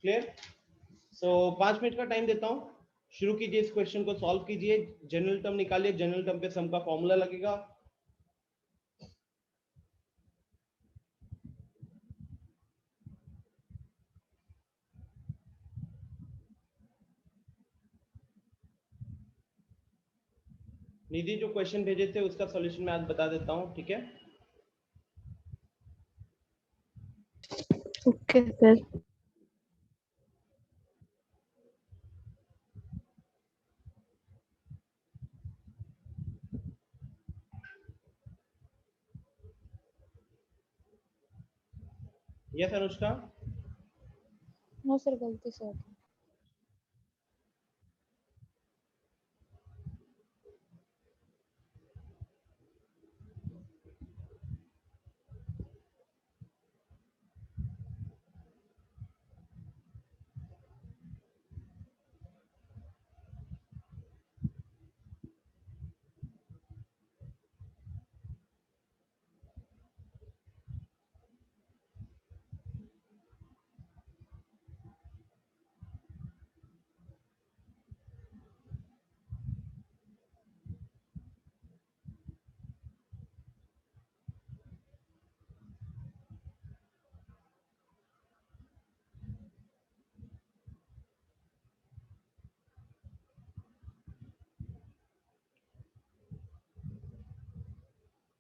Clear? सो 5 minute का time देता हूँ, शुरू कीजिए, इस क्वेश्चन को सॉल्व कीजिए, जनरल टर्म निकालिए, जनरल टर्म पे सम का फॉर्मूला लगेगा। निधि जो क्वेश्चन भेजे थे उसका सॉल्यूशन मैं आज बता देता हूँ, ठीक है? Okay sir. Yes Anushka? No sir, गलती से हो गया।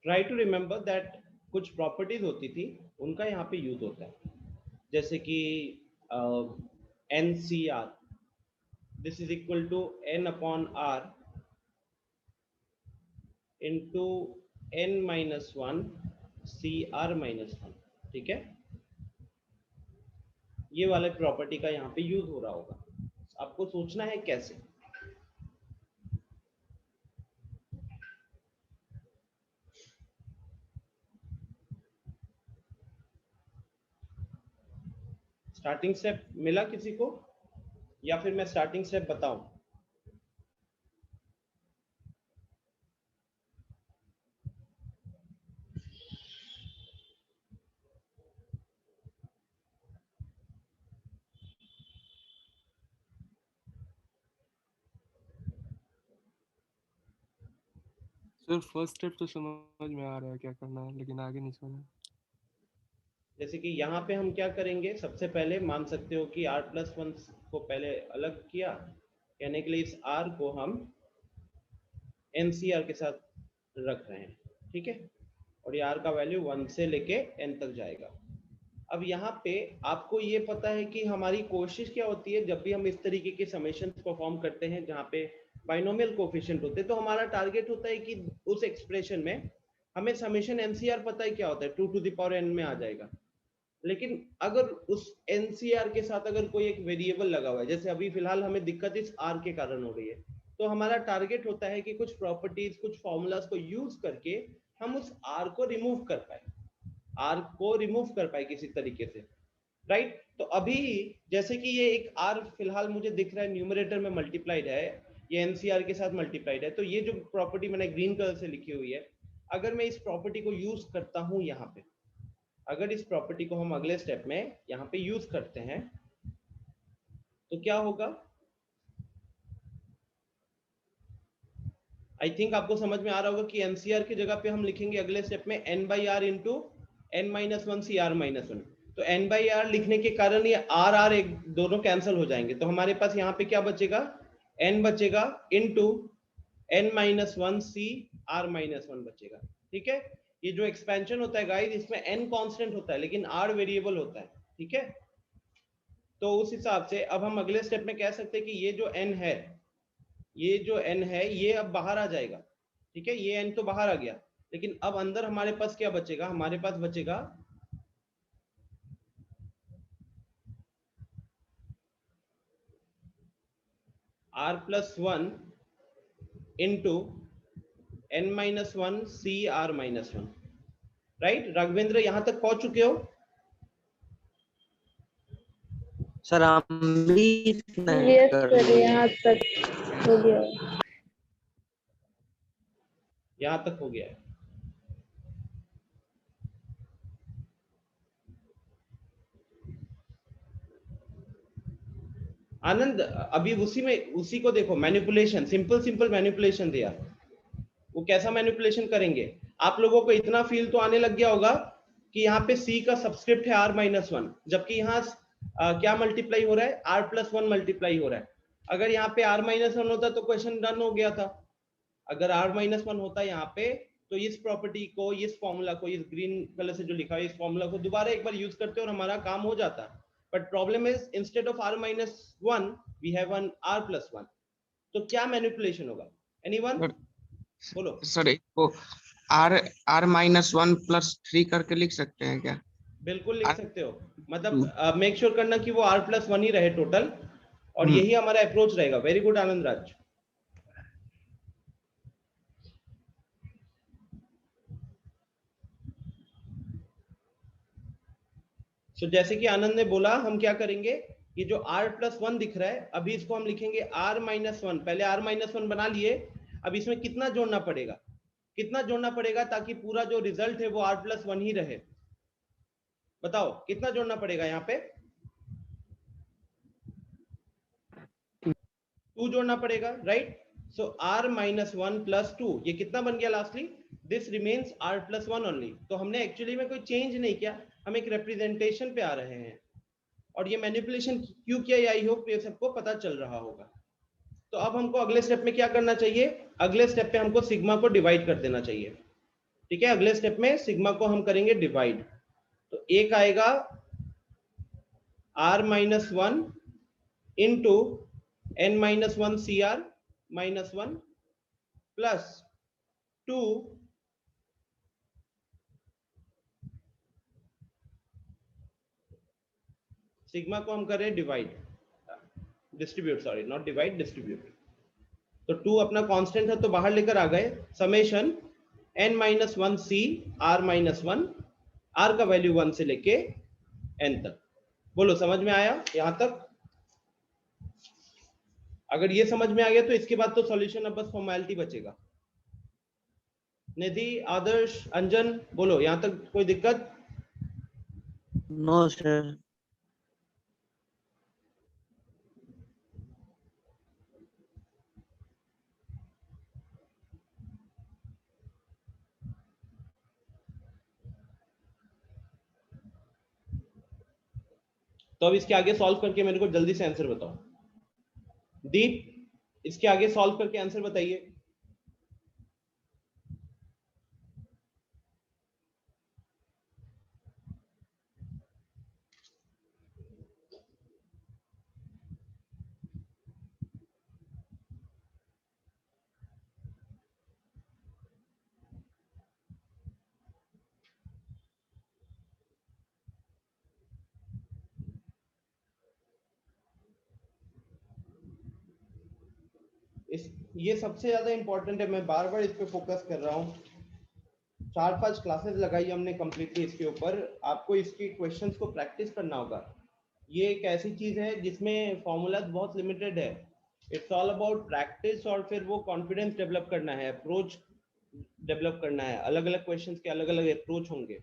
ट्राई टू रिमेंबर दैट कुछ प्रॉपर्टीज होती थी, उनका यहाँ पे यूज होता है, जैसे कि NCR, this is equal to N/R into N-1 CR-1, ठीक है? ये वाले प्रॉपर्टी का यहाँ पे यूज हो रहा होगा, आपको सोचना है कैसे। स्टार्टिंग स्टेप मिला किसी को, या फिर मैं स्टार्टिंग स्टेप बताऊं? सर फर्स्ट स्टेप तो समझ में आ रहा है क्या करना है, लेकिन आगे नहीं समझ। जैसे कि यहाँ पे हम क्या करेंगे, सबसे पहले मान सकते हो कि R+1 को पहले अलग किया, कहने के लिए इस R को हम NCR के साथ रख रहे हैं, ठीक है? और ये R का वैल्यू 1 से लेके N तक जाएगा। अब यहाँ पे आपको ये पता है कि हमारी कोशिश क्या होती है, जब भी हम इस तरीके के समेशंस परफॉर्म करते हैं जहाँ पे बाइनोमियल कोफिशिएंट होते हैं, तो हमारा टारगेट होता है कि उस एक्सप्रेशन में हमें समेशन NCR पता है क्या होता है, 2 to the power n में आ जाएगा। लेकिन अगर उस NCR के साथ अगर कोई एक वेरिएबल लगा हुआ है, जैसे अभी फिलहाल हमें दिक्कत इस R के कारण हो रही है, तो हमारा टारगेट होता है कि कुछ प्रॉपर्टीज, कुछ फॉर्मूलाज को यूज करके हम उस R को रिमूव कर पाए, R को रिमूव कर पाए किसी तरीके से, राइट? तो अभी जैसे कि ये एक R फिलहाल मुझे दिख रहा है न्यूमरेटर में मल्टीप्लाइड है, ये NCR के साथ मल्टीप्लाइड है, तो ये जो प्रॉपर्टी मैंने ग्रीन कलर से लिखी हुई है, अगर मैं इस प्रॉपर्टी को यूज करता हूं यहाँ पे, अगर इस प्रॉपर्टी को हम अगले स्टेप में यहाँ पे यूज करते हैं तो क्या होगा? आई थिंक आपको समझ में आ रहा होगा कि NCR की जगह पे हम लिखेंगे अगले स्टेप में N/R इंटू N-1 CR-1। तो N/R लिखने के कारण ये R एक दोनों कैंसिल हो जाएंगे, तो हमारे पास यहाँ पे क्या बचेगा, N बचेगा इंटू N-1 CR-1 बचेगा, ठीक है? ये जो एक्सपेंशन होता है गाइस, इसमें N कांस्टेंट होता है लेकिन R वेरिएबल होता है, ठीक है? तो उस हिसाब से अब हम अगले स्टेप में कह सकते हैं कि ये जो N है, ये जो N है ये अब बाहर आ जाएगा, ठीक है? ये N तो बाहर आ गया, लेकिन अब अंदर हमारे पास क्या बचेगा, हमारे पास बचेगा R+1 into N-1 CR-1, right? Raghavendra यहां तक पहुंच चुके हो? सर हम भी यस सर, यहाँ तक हो गया। यहां तक हो गया है। आनंद अभी उसी को देखो, मैनिपुलेशन, सिंपल मैनिपुलेशन दिया, वो कैसा मैनिपुलेशन करेंगे। आप लोगों को इतना फील तो आने लग गया होगा कि यहाँ पे c का सब्सक्रिप्ट है r-1, जबकि यहाँ क्या मल्टीप्लाई हो रहा है, r+1 मल्टीप्लाई हो रहा है। अगर यहाँ पे r-1 होता तो क्वेश्चन डन हो गया था। अगर r-1 होता यहाँ पे तो इस प्रॉपर्टी को, इस फॉर्मूला को, इस ग्रीन कलर से जो लिखा है इस फॉर्मूला को दोबारा एक बार यूज करते और हमारा काम हो जाता। But problem is instead of r-1 we have one r+1। तो क्या मैनिपुलेशन होगा, एनीवन बोलो। सर इसको r-1 + 3 करके लिख सकते हैं क्या? बिल्कुल लिख सकते हो, मतलब मेक श्योर करना कि वो r+1 ही रहे टोटल, और यही हमारा अप्रोच रहेगा। Very good Anand Raj. तो जैसे कि आनंद ने बोला, हम क्या करेंगे, ये जो r+1 दिख रहा है अभी इसको हम लिखेंगे r-1। पहले r-1 बना लिए, अब इसमें कितना जोड़ना पड़ेगा ताकि पूरा जो रिजल्ट है वो r+1 ही रहे। बताओ कितना जोड़ना पड़ेगा, यहाँ पे 2 जोड़ना पड़ेगा, राइट। सो r-1 + 2, ये कितना बन गया lastly, this remains r+1 only. तो हमने एक्चुअली में कोई चेंज नहीं किया, हम एक रिप्रेजेंटेशन पे आ रहे हैं। और ये मैनिपुलेशन क्यों किया, आई होप ये सबको पता चल रहा होगा। तो अब हमको अगले स्टेप में क्या करना चाहिए, अगले स्टेप पे हमको सिग्मा को डिवाइड कर देना चाहिए। ठीक है, अगले स्टेप में सिग्मा को हम करेंगे डिवाइड। तो एक आएगा r-1 into n-1 cr-1 plus 2 sigma को हम कर रहे हैं distribute, sorry not divide, distribute. तो 2 अपना कांस्टेंट है तो बाहर लेकर आ गए, summation n-1 c r-1, r का वैल्यू 1 से लेके n तक। बोलो समझ में आया यहां तक? अगर ये समझ में आ गया तो इसके बाद तो सॉल्यूशन अब बस फॉर्मेलिटी बचेगा। निधि, आदर्श, अंजन, बोलो यहां तक कोई दिक्कत? No sir. तो अब इसके आगे सॉल्व करके मेरे को जल्दी से आंसर बताओ। दीप, इसके आगे सॉल्व करके आंसर बताइए। ये सबसे ज्यादा इंपॉर्टेंट है, मैं बार बार इस पे फोकस कर रहा हूँ। 4-5 क्लासेस लगाई हमने कंप्लीटली इसके ऊपर। आपको इसके क्वेश्चंस को प्रैक्टिस करना होगा। ये एक ऐसी चीज है जिसमें फॉर्मूलाज बहुत लिमिटेड है। इट्स ऑल अबाउट प्रैक्टिस, और फिर वो कॉन्फिडेंस डेवलप करना है, अप्रोच डेवलप करना है। अलग अलग क्वेश्चंस के अलग अलग अप्रोच होंगे।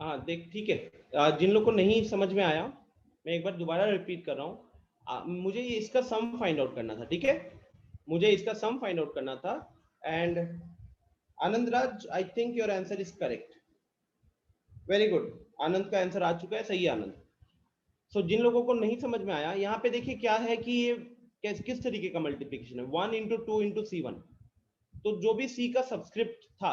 हाँ देख, ठीक है, जिन लोग को नहीं समझ में आया मैं एक बार दोबारा रिपीट कर रहा हूँ। मुझे ये इसका सम फाइंड आउट करना था, ठीक है, मुझे इसका सम फाइंड आउट करना था। And Anand Raj, I think your answer is correct. Very good, Anand का आंसर आ चुका है, सही है आनंद। सो जिन लोगों को नहीं समझ में आया, यहाँ पे देखिए क्या है कि ये किस तरीके का मल्टीप्लीकेशन है, 1 × 2 × c1। तो जो भी c का सब्सक्रिप्ट था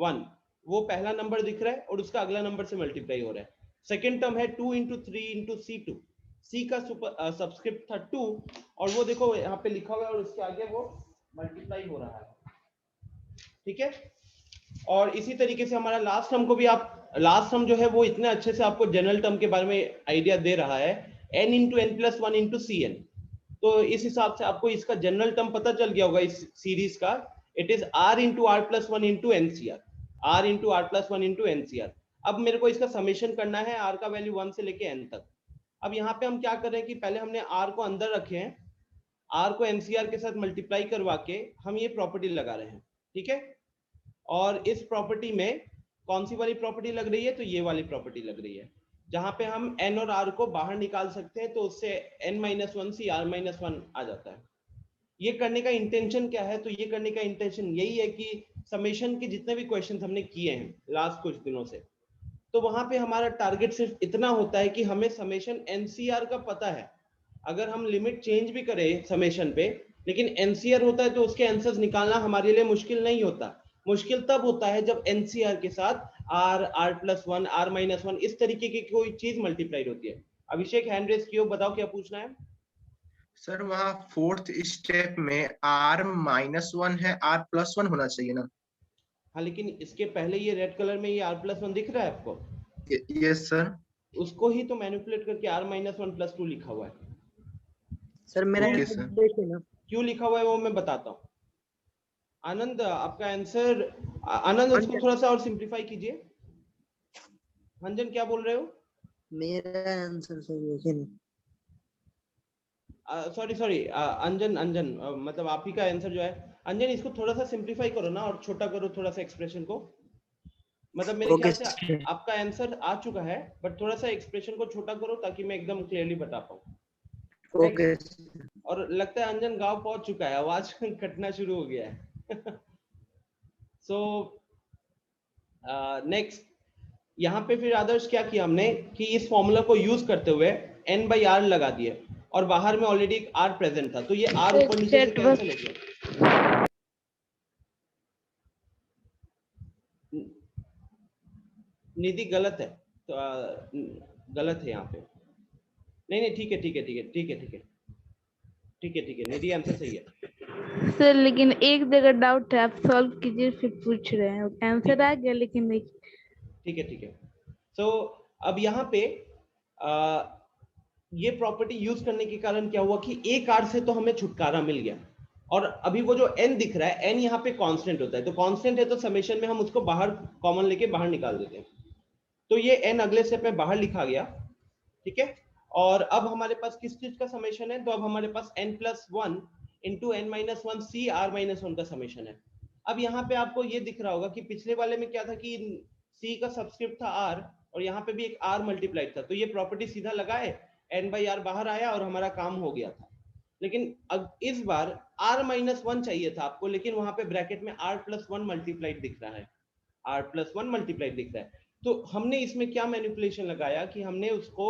1, वो पहला नंबर दिख रहा है और उसका अगला नंबर से मल्टीप्लाई हो रहा है। सेकेंड टर्म है 2 × 3 × c2, c का सब्सक्रिप्ट था 2 और वो देखो यहाँ पे लिखा हुआ है और उसके आगे वो मल्टीप्लाई हो रहा है, ठीक है। और इसी तरीके से हमारा लास्ट टर्म को भी आप, लास्ट टर्म जो है वो इतने अच्छे से आपको जनरल टर्म के बारे में आइडिया दे रहा है, n × n+1 × cn। तो इस हिसाब से आपको इसका जनरल टर्म पता चल गया होगा इस सीरीज का। It is r × r+1 × ncr, r × r+1 × ncr। अब मेरे को इसका समेशन करना है r का वैल्यू 1 से लेके n तक। अब यहाँ पे हम क्या कर रहे हैं कि पहले हमने r को अंदर रखे हैं, r को ncr के साथ मल्टीप्लाई करवा के हम ये प्रॉपर्टी लगा रहे हैं, ठीक है। और इस प्रॉपर्टी में कौन सी वाली प्रॉपर्टी लग रही है, तो ये वाली प्रॉपर्टी लग रही है, जहां पे हम n और r को बाहर निकाल सकते हैं, तो उससे n-1 से r-1 आ जाता है। ये करने का इंटेंशन क्या है, तो ये करने का इंटेंशन यही है कि समेशन के जितने भी क्वेश्चन हमने किए हैं लास्ट कुछ दिनों से, तो वहां पे हमारा टारगेट सिर्फ इतना होता है कि हमें समेशन एनसीआर का पता है। अगर हम लिमिट चेंज भी करें समेशन पे, लेकिन एनसीआर होता है तो उसके आंसर्स निकालना हमारे लिए मुश्किल नहीं होता। मुश्किल तब होता है जब एनसीआर के साथ r+1 r-1 इस तरीके की कोई चीज मल्टीप्लाइड होती है। अभिषेक हैंड रेज कियो, बताओ क्या पूछना है। सर वहाँ फोर्थ स्टेप में r-1 है, r+1 होना चाहिए ना? हाँ, लेकिन इसके पहले ये रेड कलर में ये r+1 दिख रहा है आपको, यस सर। उसको ही तो मैनिपुलेट करके r-1 + 2 लिखा हुआ है। सर मेरा ओके आंसर सर। देखिए ना। क्यों लिखा हुआ है वो मैं बताता हूँ। आनंद, आपका आंसर, आनंद उसको थोड़ा सा और सिंप्लीफाई कीजिए। अंजन क्या बोल रहे हो? मेरा आंसर सर देखिए ना। सॉरी अंजन, मतलब आप ही का आंसर जो है। अंजन, इसको थोड़ा सा सिंप्लीफाई करो ना और छोटा करो थोड़ा सा एक्सप्रेशन को। मतलब मेरे ओके ख्याल से सर। आपका आंसर आ चुका है, बट थोड़ा सा एक्सप्रेशन को छोटा करो ताकि मैं एकदम क्लियरली बता पाऊँ। ओके और लगता है अंजन गांव पहुंच चुका है, आवाज कटना शुरू हो गया है। सो नेक्स्ट, यहाँ पे फिर आदर्श क्या किया हमने कि इस फॉर्मूला को यूज करते हुए n/r लगा दिए, और बाहर में ऑलरेडी एक r प्रेजेंट था, तो ये r ऊपर नीचे से कैंसिल हो गया। निधि गलत है, तो गलत है यहाँ पे। नहीं, ठीक है, निधि आंसर सही है। सर लेकिन एक जगह डाउट है, आप सॉल्व कीजिए फिर पूछ रहे हैं। आंसर आ गया लेकिन नहीं। ठीक है। सो अब यहाँ पे ये प्रॉपर्टी यूज करने के कारण क्या हुआ कि एक r से तो हमें छुटकारा मिल गया, और अभी वो जो n दिख रहा है, n यहाँ पे कांस्टेंट होता है, तो कांस्टेंट है तो समेशन में हम उसको बाहर कॉमन लेके बाहर निकाल देते हैं, तो ये n अगले स्टेप में बाहर लिखा गया। ठीक है, और अब हमारे पास किस चीज का समेशन है, तो अब हमारे पास n+1 into n-1 c r-1 का समेशन है। अब यहाँ पे आपको ये दिख रहा होगा कि पिछले वाले में क्या था कि c का सबस्क्रिप्ट था r, और यहाँ पे भी एक r मल्टीप्लाइड था, तो ये प्रॉपर्टी सीधा लगाए, n/r बाहर आया और हमारा काम हो गया था। लेकिन अब इस बार r-1 चाहिए था आपको, लेकिन वहां पे ब्रैकेट में r+1 मल्टीप्लाइड दिख रहा है, r+1 मल्टीप्लाइड दिख रहा है। तो हमने इसमें क्या मैनिपुलेशन लगाया कि हमने उसको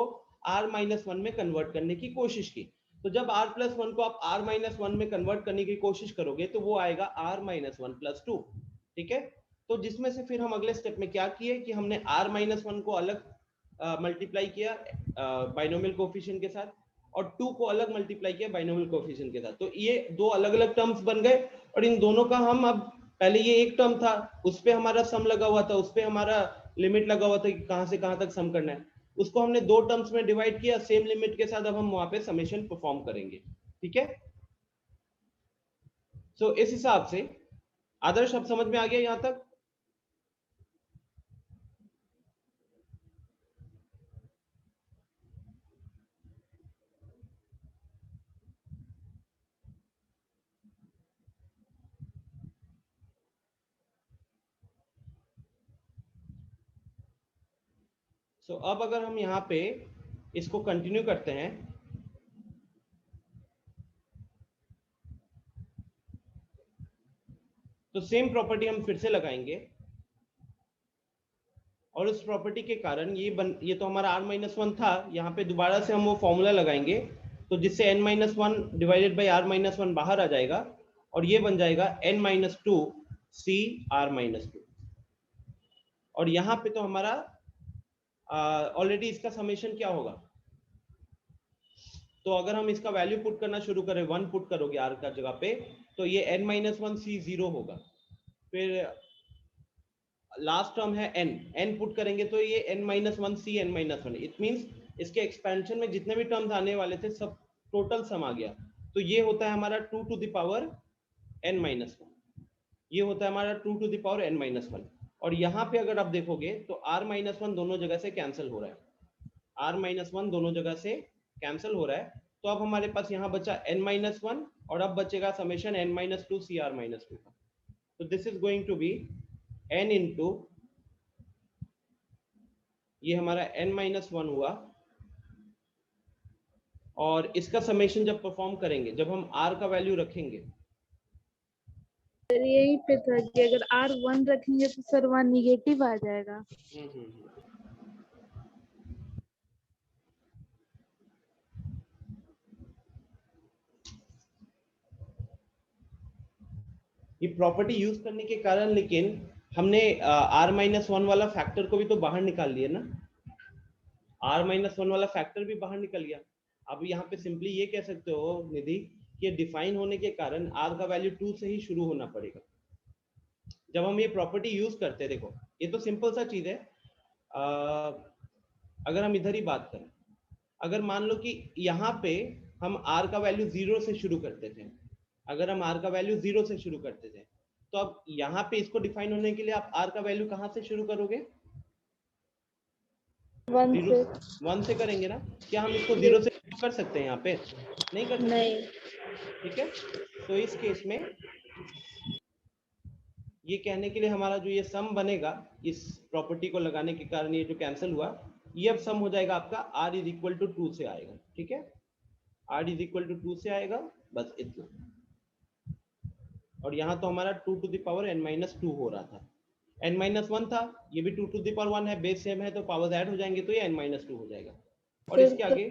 r-1 में कन्वर्ट करने की कोशिश की। तो जब r+1 को आप r-1 में कन्वर्ट करने की कोशिश करोगे तो वो आएगा r-1 + 2। ठीक है, तो जिसमें से फिर हम अगले स्टेप में क्या किए कि हमने r-1 को अलग मल्टीप्लाई किया बाइनोमियल कोफिशिएंट के साथ, और 2 को अलग मल्टीप्लाई किया बाइनोमियल कोफिशिएंट के साथ, तो ये दो अलग अलग टर्म्स बन गए, और इन दोनों का हम अब, पहले ये एक टर्म था उस पे हमारा सम लगा हुआ था, उस पे हमारा लिमिट लगा हुआ था कि कहां से कहां तक सम करना है, उसको हमने दो टर्म्स में डिवाइड किया सेम लिमिट के साथ, अब हम वहां पे समेशन परफॉर्म करेंगे। ठीक है, सो इस हिसाब से आदर्श अब समझ में आ गया यहां तक। सो अब अगर हम यहाँ पे इसको कंटिन्यू करते हैं, तो सेम प्रॉपर्टी हम फिर से लगाएंगे, और उस प्रॉपर्टी के कारण ये तो हमारा r-1 था, यहाँ पे दोबारा से हम वो फॉर्मूला लगाएंगे, तो जिससे n-1 डिवाइडेड बाई r-1 बाहर आ जाएगा, और ये बन जाएगा n-2 c r-2। और यहाँ पे तो हमारा ऑलरेडी इसका समेशन क्या होगा, तो अगर हम इसका वैल्यू पुट करना शुरू करें, 1 पुट करोगे r का जगह पे, तो ये n-1 c 0 होगा, फिर लास्ट टर्म है n पुट करेंगे तो ये n-1 c n-1, it means इसके एक्सपेंशन में जितने भी टर्म्स आने वाले थे सब टोटल सम आ गया, तो ये होता है हमारा 2 टू द पावर n-1, ये होता है हमारा 2 टू द पावर n-1। और यहाँ पे अगर आप देखोगे तो r-1 दोनों जगह से कैंसिल हो रहा है, r-1 दोनों जगह से कैंसिल हो रहा है, तो अब हमारे पास यहाँ बचा n-1, और अब बचेगा समेशन n-2 c r-2 का, तो this is going to be n into ये हमारा n-1 हुआ, और इसका समेशन जब परफॉर्म करेंगे, जब हम r का वैल्यू रखेंगे, सर यही पे था कि अगर R1 रखेंगे तो सर वहाँ निगेटिव आ जाएगा। ये प्रॉपर्टी यूज करने के कारण, लेकिन हमने r-1 वाला फैक्टर को भी तो बाहर निकाल लिया ना, r-1 वाला फैक्टर भी बाहर निकल गया। अब यहाँ पे सिंपली ये कह सकते हो निधि कि डिफाइन होने के कारण r का वैल्यू 2 से ही शुरू होना पड़ेगा। जब हम ये प्रॉपर्टी यूज करते हैं, देखो ये तो सिंपल सा चीज है। अगर हम इधर ही बात करें, अगर मान लो कि यहाँ पे हम r का वैल्यू 0 से शुरू करते थे, अगर हम r का वैल्यू 0 से शुरू करते थे, तो अब यहाँ पे इसको डिफाइन होने के लिए आप r का वैल्यू कहाँ से शुरू करोगे? 1 से करेंगे ना। क्या हम इसको 0 से शुरू कर सकते हैं? यहाँ पे नहीं कर सकते। नहीं। ठीक है, तो इस केस में ये कहने के लिए हमारा जो ये सम बनेगा, इस प्रॉपर्टी को लगाने के कारण ये जो कैंसिल हुआ, ये अब सम हो जाएगा आपका r इज इक्वल टू 2 से आएगा। ठीक है, r इज इक्वल टू 2 से आएगा, बस इतना। और यहाँ तो हमारा 2 टू द पावर n-2 हो रहा था, n-1 था, ये भी 2 टू द पावर 1 है, बेस सेम है, तो पावर्स ऐड हो जाएंगे, तो ये n-2 हो जाएगा। और इसके आगे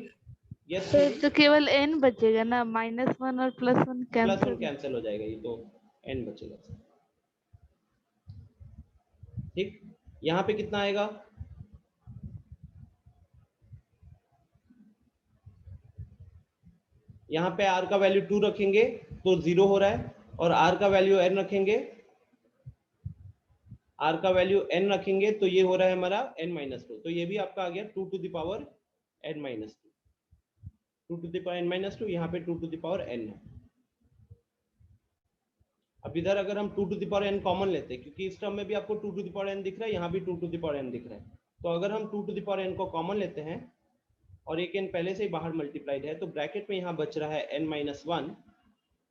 यस तो केवल n बचेगा ना, -1 और +1 कैंसिल। कैंसिल हो जाएगा, ये तो n बचेगा। ठीक, यहाँ पे कितना आएगा? यहाँ पे r का वैल्यू 2 रखेंगे तो 0 हो रहा है, और r का वैल्यू n रखेंगे, r का वैल्यू n रखेंगे तो ये हो रहा है हमारा n-2, तो ये भी आपका आ गया 2 to the power n-2, 2 to the power n-2, यहाँ पे 2 टू द पावर n है। अब इधर अगर हम 2 to the power n common लेते हैं, क्योंकि इस टर्म में भी आपको 2 टू द पावर n दिख रहा है, यहाँ भी 2 टू द पावर n दिख रहा है, तो अगर हम 2 टू द पावर n को कॉमन लेते हैं और एक n पहले से ही बाहर मल्टीप्लाइड है, तो ब्रैकेट में यहाँ बच रहा है n-1,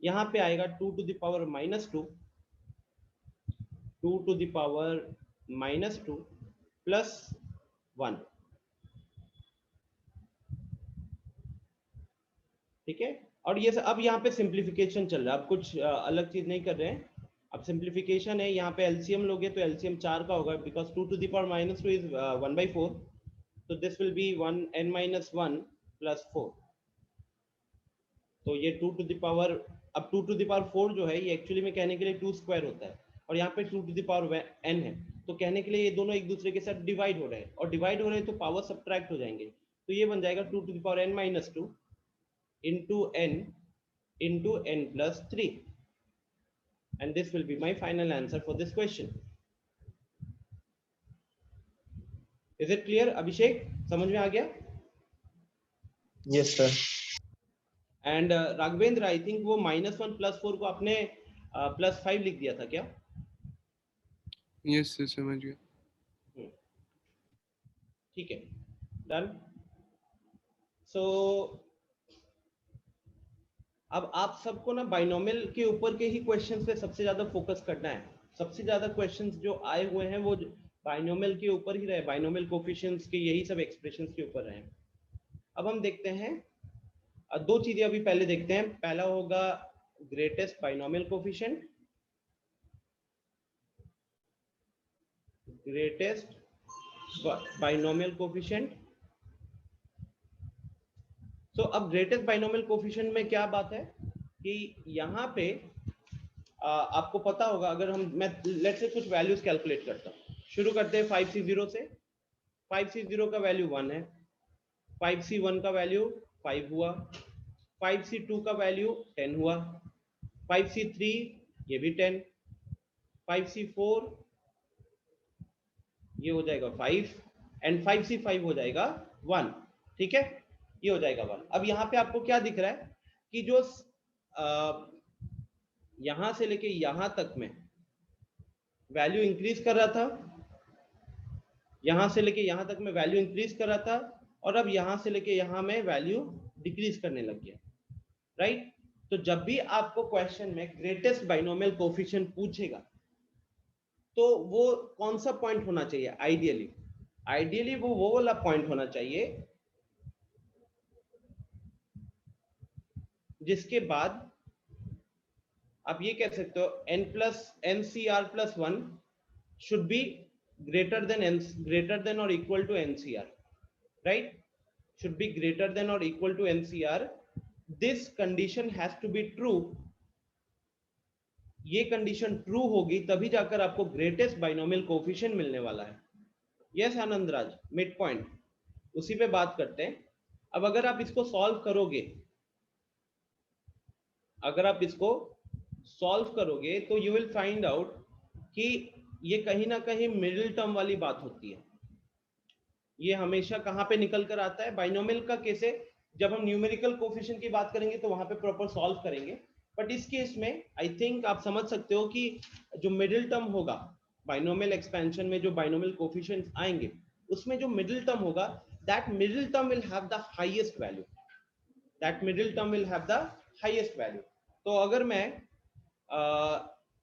यहाँ पे आएगा 2 to the power -2, 2 to the power -2 plus 1। ठीक है, और ये अब यहाँ पे सिंप्लीफिकेशन चल रहा है, अब कुछ अलग चीज नहीं कर रहे हैं, अब सिंप्लीफिकेशन है। यहाँ पे एलसीएम लोगे तो एलसीएम 4 का होगा, because 2 to the power -2 is 1/4, तो this will B n-1 plus 4, तो ये 2 टू द पावर, अब 2 टू द पावर 4 जो है ये एक्चुअली में कहने के लिए 2 स्क्वायर होता है, और यहाँ पे 2 टू द पावर n है, तो कहने के लिए ये दोनों एक दूसरे के साथ डिवाइड हो रहे हैं, और डिवाइड हो रहे हैं तो पावर सब्ट्रैक्ट हो जाएंगे, तो ये बन जाएगा 2 to the power n-2 into n plus 3, and this will be my final answer for this question. Is it clear? अभिषेक, समझ में आ गया? Yes sir. And Raghavendra, I think वो -1 + 4 को आपने +5 लिख दिया था क्या? यस सर, समझ गया। ठीक है, डन। सो अब आप सबको ना बाइनोमियल के ऊपर के ही क्वेश्चंस पे सबसे ज्यादा फोकस करना है। सबसे ज्यादा क्वेश्चंस जो आए हुए हैं वो बाइनोमियल के ऊपर ही रहे, बाइनोमियल कोफिशिएंट्स के यही सब एक्सप्रेशंस के ऊपर रहे। अब हम देखते हैं दो चीजें अभी पहले देखते हैं। पहला होगा greatest binomial coefficient, greatest binomial coefficient. तो अब ग्रेटेस्ट बाइनोमियल कोफिशिएंट में क्या बात है कि यहाँ पे आपको पता होगा, अगर मैं लेट्स से कुछ वैल्यूज कैलकुलेट करता हूँ। शुरू करते हैं 5C0 से। 5C0 का वैल्यू 1 है, 5C1 का वैल्यू 5 हुआ, 5C2 का वैल्यू 10 हुआ, 5C3 ये भी 10, 5C4 ये हो जाएगा 5, एंड 5C5 हो जाएगा 1। ठीक है, ये हो जाएगा 1। अब यहाँ पे आपको क्या दिख रहा है कि जो यहां से लेके यहां तक में वैल्यू इंक्रीज कर रहा था, यहां से लेके यहां तक में वैल्यू इंक्रीज कर रहा था, और अब यहां से लेके यहां में वैल्यू डिक्रीज करने लग गया, राइट। तो जब भी आपको क्वेश्चन में ग्रेटेस्ट बाइनोमियल कोफिशिएंट पूछेगा तो वो कौन सा पॉइंट होना चाहिए आइडियली वो वाला पॉइंट होना चाहिए जिसके बाद आप ये कह सकते हो NCR plus 1 should be greater than or equal to NCR, right? Should be greater than or equal to NCR. This condition has to be true. ये कंडीशन ट्रू होगी तभी जाकर आपको ग्रेटेस्ट बाइनोमियल कोफिशिएंट मिलने वाला है। Yes Anand Raj, mid point उसी पे बात करते हैं। अब अगर आप इसको सॉल्व करोगे, तो यू विल फाइंड आउट कि ये कहीं ना कहीं मिडिल टर्म वाली बात होती है। ये हमेशा कहाँ पे निकल कर आता है? बाइनोमियल का केस है, जब हम न्यूमेरिकल कोफिशिएंट की बात करेंगे तो वहां पे प्रॉपर सॉल्व करेंगे। बट इस केस में आई थिंक आप समझ सकते हो कि जो मिडिल टर्म होगा बाइनोमियल एक्सपेंशन में, जो बाइनोमियल कोफिशिएंट्स आएंगे उसमें जो मिडिल टर्म होगा, that middle term will have the highest value. तो अगर मैं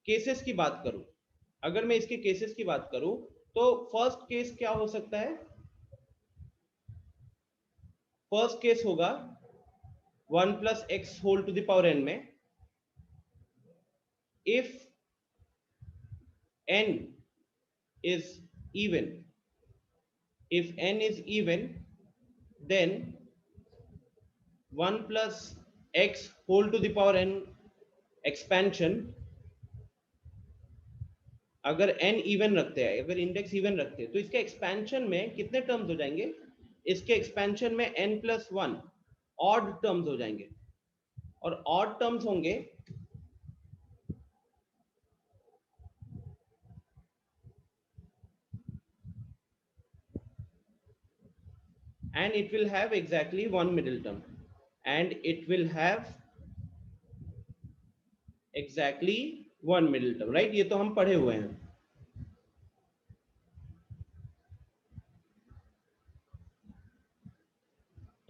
केसेस की बात करूं, इसके केसेस की बात करूं, तो फर्स्ट केस क्या हो सकता है? फर्स्ट केस होगा 1 plus x whole to the power n में if n is even, then 1 plus x whole to the power n expansion, अगर n इवन रखते हैं, अगर इंडेक्स इवन रखते हैं, तो इसके एक्सपेंशन में कितने टर्म्स हो जाएंगे? इसके एक्सपेंशन में n plus 1 ऑड टर्म्स हो जाएंगे, और ऑड टर्म्स होंगे and it will have exactly one middle term, right? ये तो हम पढ़े हुए हैं।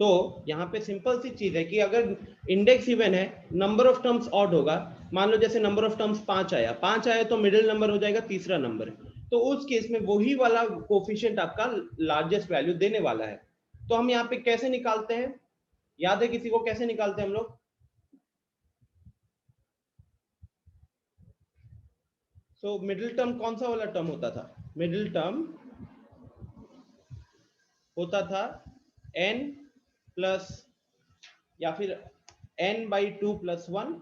तो यहाँ पे सिंपल सी चीज है कि अगर इंडेक्स इवन है, नंबर ऑफ टर्म्स ऑड होगा। मान लो जैसे नंबर ऑफ टर्म्स 5 आया तो मिडिल नंबर हो जाएगा तीसरा नंबर, तो उस केस में वही वाला कोफिशिएंट आपका लार्जेस्ट वैल्यू देने वाला है। तो हम यहाँ पे कैसे निकालते हैं? याद है किसी को कैसे निकालते हैं हम लोग? सो मिडिल टर्म कौन सा वाला टर्म होता था? मिडिल टर्म होता था n प्लस या फिर n/2 plus 1,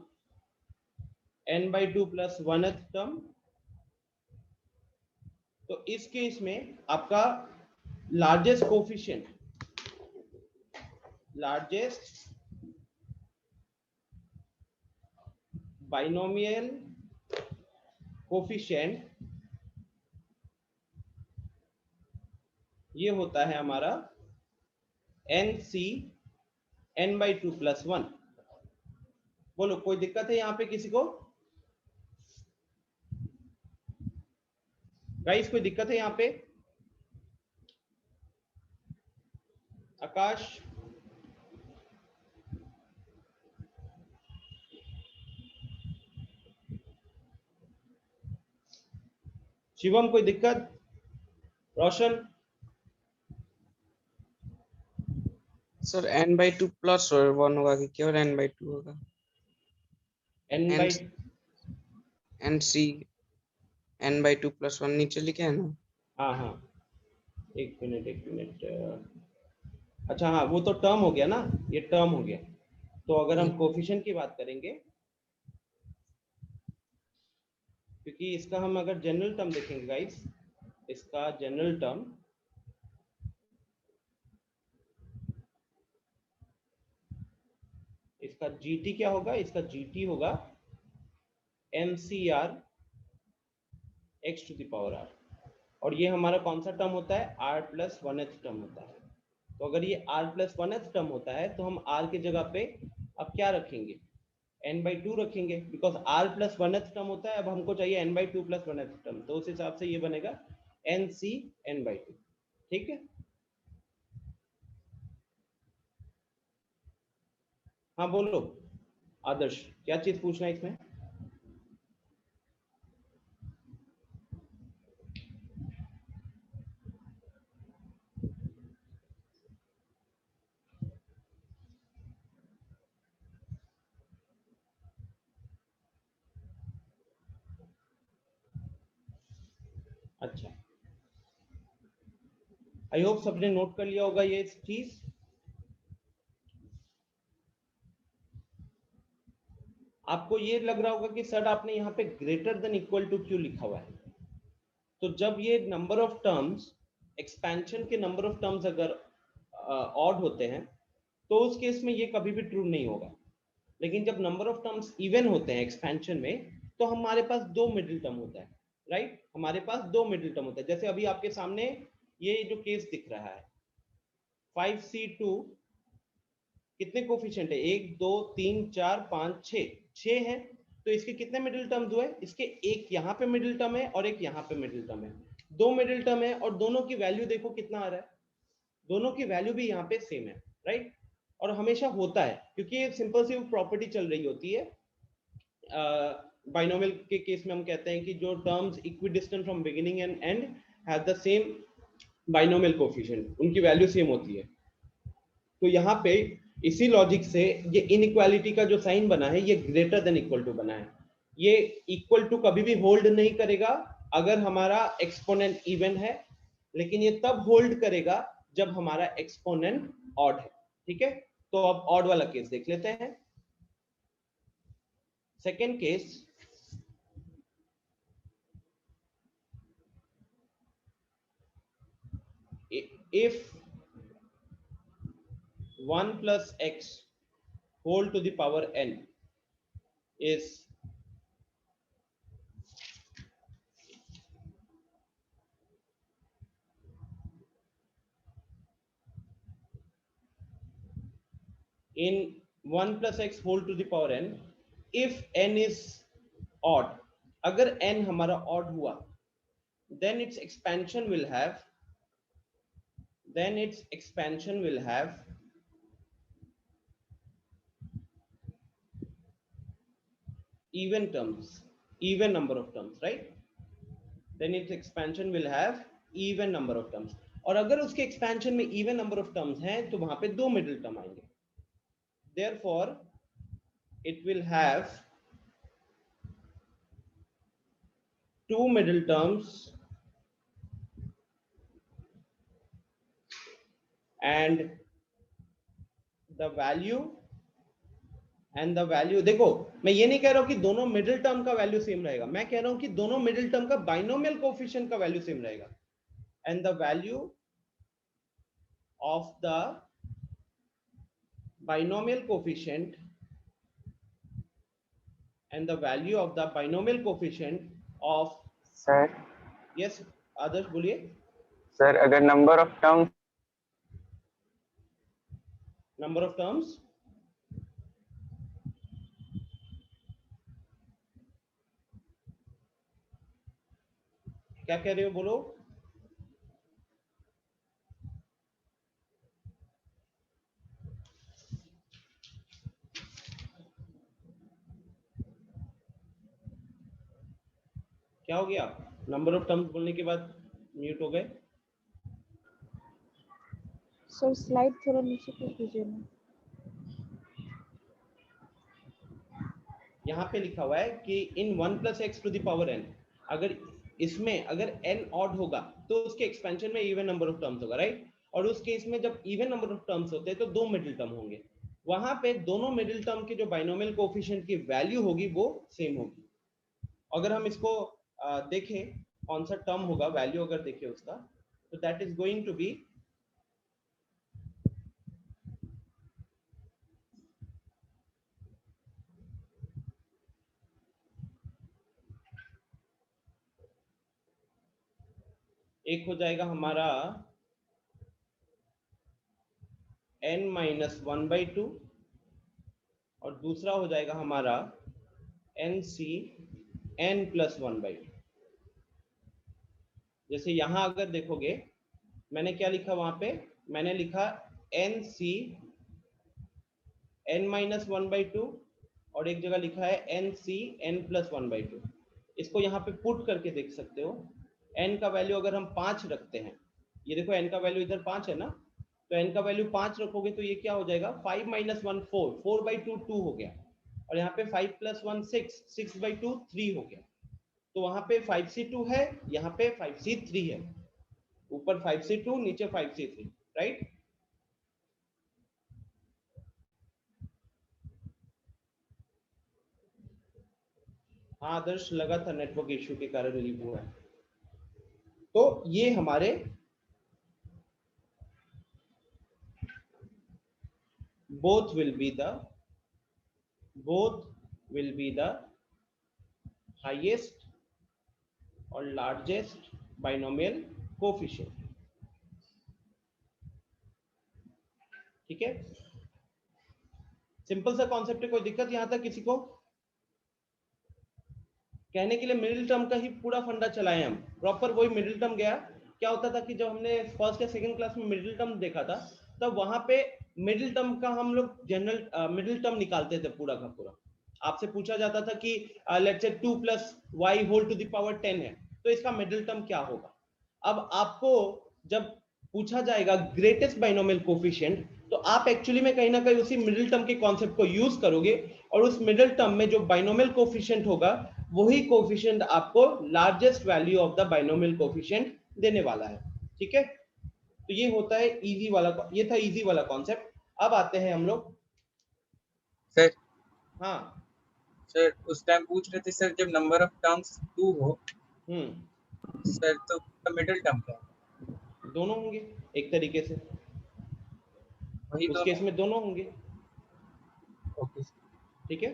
n/2 plus 1th term. तो इस केस में आपका लार्जेस्ट बाइनोमियल कोफिशिएंट ये होता है हमारा NC n/2 plus 1। बोलो, कोई दिक्कत है यहाँ पे किसी को? गाइस कोई दिक्कत है यहाँ पे? आकाश, शिवम कोई दिक्कत? रोशन? सर n/2 प्लस 1 होगा कि केवल n/2 होगा? NC n/2 plus 1 नीचे लिखे है ना? हाँ, एक मिनट। अच्छा हाँ, वो तो टर्म हो गया ना, ये टर्म हो गया। तो अगर हम कोफिशिएंट की बात करेंगे, क्योंकि इसका हम अगर जनरल टर्म देखेंगे गाइस, इसका जनरल टर्म इसका GT क्या होगा? इसका GT होगा NCR x to the power r, और ये हमारा कौन सा टर्म होता है? r plus 1th टर्म होता है। तो अगर ये r plus 1th टर्म होता है तो हम r के जगह पे अब क्या रखेंगे? n/2 रखेंगे, because r plus 1th term होता है। अब हमको चाहिए n/2 plus 1th टर्म, तो उस हिसाब से ये बनेगा NC n/2। ठीक है, हाँ बोलो आदर्श, क्या चीज पूछना है इसमें? अच्छा, आई होप सबने नोट कर लिया होगा ये चीज। आपको ये लग रहा होगा कि सर आपने यहाँ पे ग्रेटर देन इक्वल टू क्यों लिखा हुआ है। तो जब ये नंबर ऑफ टर्म्स, एक्सपेंशन के नंबर ऑफ टर्म्स अगर ऑड होते हैं तो उस केस में ये कभी भी ट्रू नहीं होगा। लेकिन जब नंबर ऑफ टर्म्स इवन होते हैं एक्सपेंशन में, तो हमारे पास दो मिडिल टर्म होता है, राइट। हमारे पास दो मिडिल टर्म होता है। जैसे अभी आपके सामने ये जो केस दिख रहा है 5C2, कितने कोफिशिएंट है, 1 2 3 4 5 6 है। तो इसके कितने मिडिल टर्म्स हुए, इसके एक यहाँ पे मिडिल टर्म है और एक यहाँ पे मिडिल टर्म है, दो मिडिल टर्म है। और दोनों की वैल्यू देखो कितना आ रहा है, दोनों की वैल्यू भी यहाँ पे सेम है, राइट। और हमेशा होता है क्योंकि ये सिंपल सी प्रॉपर्टी चल रही होती है। बाइनोमियल के केस में हम कहते हैं कि जो terms equidistant from beginning and and have the same binomial coefficient, उनकी वैल्यू सेम होती है। तो यहाँ पे इसी लॉजिक से ये इनइक्वालिटी का जो साइन बना है ये ग्रेटर देन इक्वल टू बना है। ये इक्वल टू कभी भी होल्ड नहीं करेगा अगर हमारा एक्सपोनेंट इवन है, लेकिन ये तब होल्ड करेगा जब हमारा एक्सपोनेंट ऑड है, ठीक है। तो अब ऑड वाला केस देख लेते हैं। Second case, if 1 plus x whole to the power n is in 1 plus x whole to the power n, if n is odd, अगर n हमारा odd हुआ, then its expansion will have even terms, even number of terms, right? Then its expansion will have even number of terms. और अगर उसके expansion में even number of terms हैं तो वहां पे दो middle term आएंगे। Therefore, it will have two middle terms and the value देखो, मैं ये नहीं कह रहा हूं कि दोनों मिडिल टर्म का वैल्यू सेम रहेगा, मैं कह रहा हूं कि दोनों मिडिल टर्म का बाइनोमियल कोफिशिएंट का वैल्यू सेम रहेगा। And the value of the binomial coefficient of sir yes Adarsh बोलिए। सर अगर नंबर ऑफ टर्म्स क्या कह रहे हो, बोलो। क्या हो गया, नंबर ऑफ टर्म्स बोलने के बाद म्यूट हो गए। सर स्लाइड थोड़ा नीचे कर दीजिए ना। यहाँ पे लिखा हुआ है कि इन 1 plus x to the power n, अगर इसमें अगर n ऑड होगा तो उसके एक्सपेंशन में इवन नंबर ऑफ टर्म्स होगा, राइट। और उस केस में जब इवन नंबर ऑफ टर्म्स होते हैं तो दो मिडिल टर्म होंगे, वहां पे दोनों मिडिल टर्म के जो बाइनोमियल कोएफिशिएंट की वैल्यू होगी वो सेम होगी। अगर हम इसको देखें कौन सा टर्म होगा, वैल्यू अगर देखें उसका, तो that is going to be एक हो जाएगा हमारा n-1/2 और दूसरा हो जाएगा हमारा nc n+1/2। जैसे यहां अगर देखोगे मैंने क्या लिखा, वहां पे मैंने लिखा nc n-1/2 और एक जगह लिखा है nc n+1/2। इसको यहाँ पे पुट करके देख सकते हो। n का वैल्यू अगर हम 5 रखते हैं, ये देखो n का वैल्यू इधर 5 है ना, तो n का वैल्यू 5 रखोगे तो ये क्या हो जाएगा, 5 - 1 4, 4/2 2 हो गया। और यहाँ पे 5 + 1 6, 6/2 3 हो गया। तो वहां पे 5c2 है, यहाँ पे 5c3 है, ऊपर 5c2 नीचे 5c3, राइट। हाँ आदर्श, लगा था नेटवर्क इश्यू के कारण लीव हुआ है। तो ये हमारे both will be the highest or largest binomial coefficient, ठीक है। सिंपल सा कॉन्सेप्ट है, कोई दिक्कत यहां तक किसी को? कहने के लिए मिडिल टर्म का ही पूरा फंडा चलाए हम, प्रॉपर वही मिडिल टर्म गया। क्या होता था कि जब हमने फर्स्ट या सेकंड क्लास में मिडिल टर्म देखा था, तब वहां पे मिडिल टर्म का हम लोग जनरल मिडिल टर्म निकालते थे पूरा का पूरा। आपसे पूछा जाता था कि let's say 2 + y whole to the power 10 है, तो इसका मिडिल टर्म क्या होगा। अब आपको जब पूछा जाएगा ग्रेटेस्ट बाइनोमियल कोफिशिएंट, तो आप एक्चुअली में कहीं ना कहीं उसी मिडिल टर्म के कॉन्सेप्ट को यूज करोगे, और उस मिडिल टर्म में जो बाइनोमियल कोफिशिएंट होगा वही कोफिशिएंट आपको largest value of the binomial coefficient देने वाला है, ठीक है। तो ये होता है इजी वाला, ये था इजी वाला कॉन्सेप्ट। अब आते हैं हम लोग सर। हाँ सर उस टाइम पूछ रहे थे सर, जब नंबर ऑफ टर्म्स 2 हो सर, तो मिडिल टर्म क्या है? दोनों होंगे एक तरीके से, वही उस केस में दोनों होंगे, ओके ठीक है।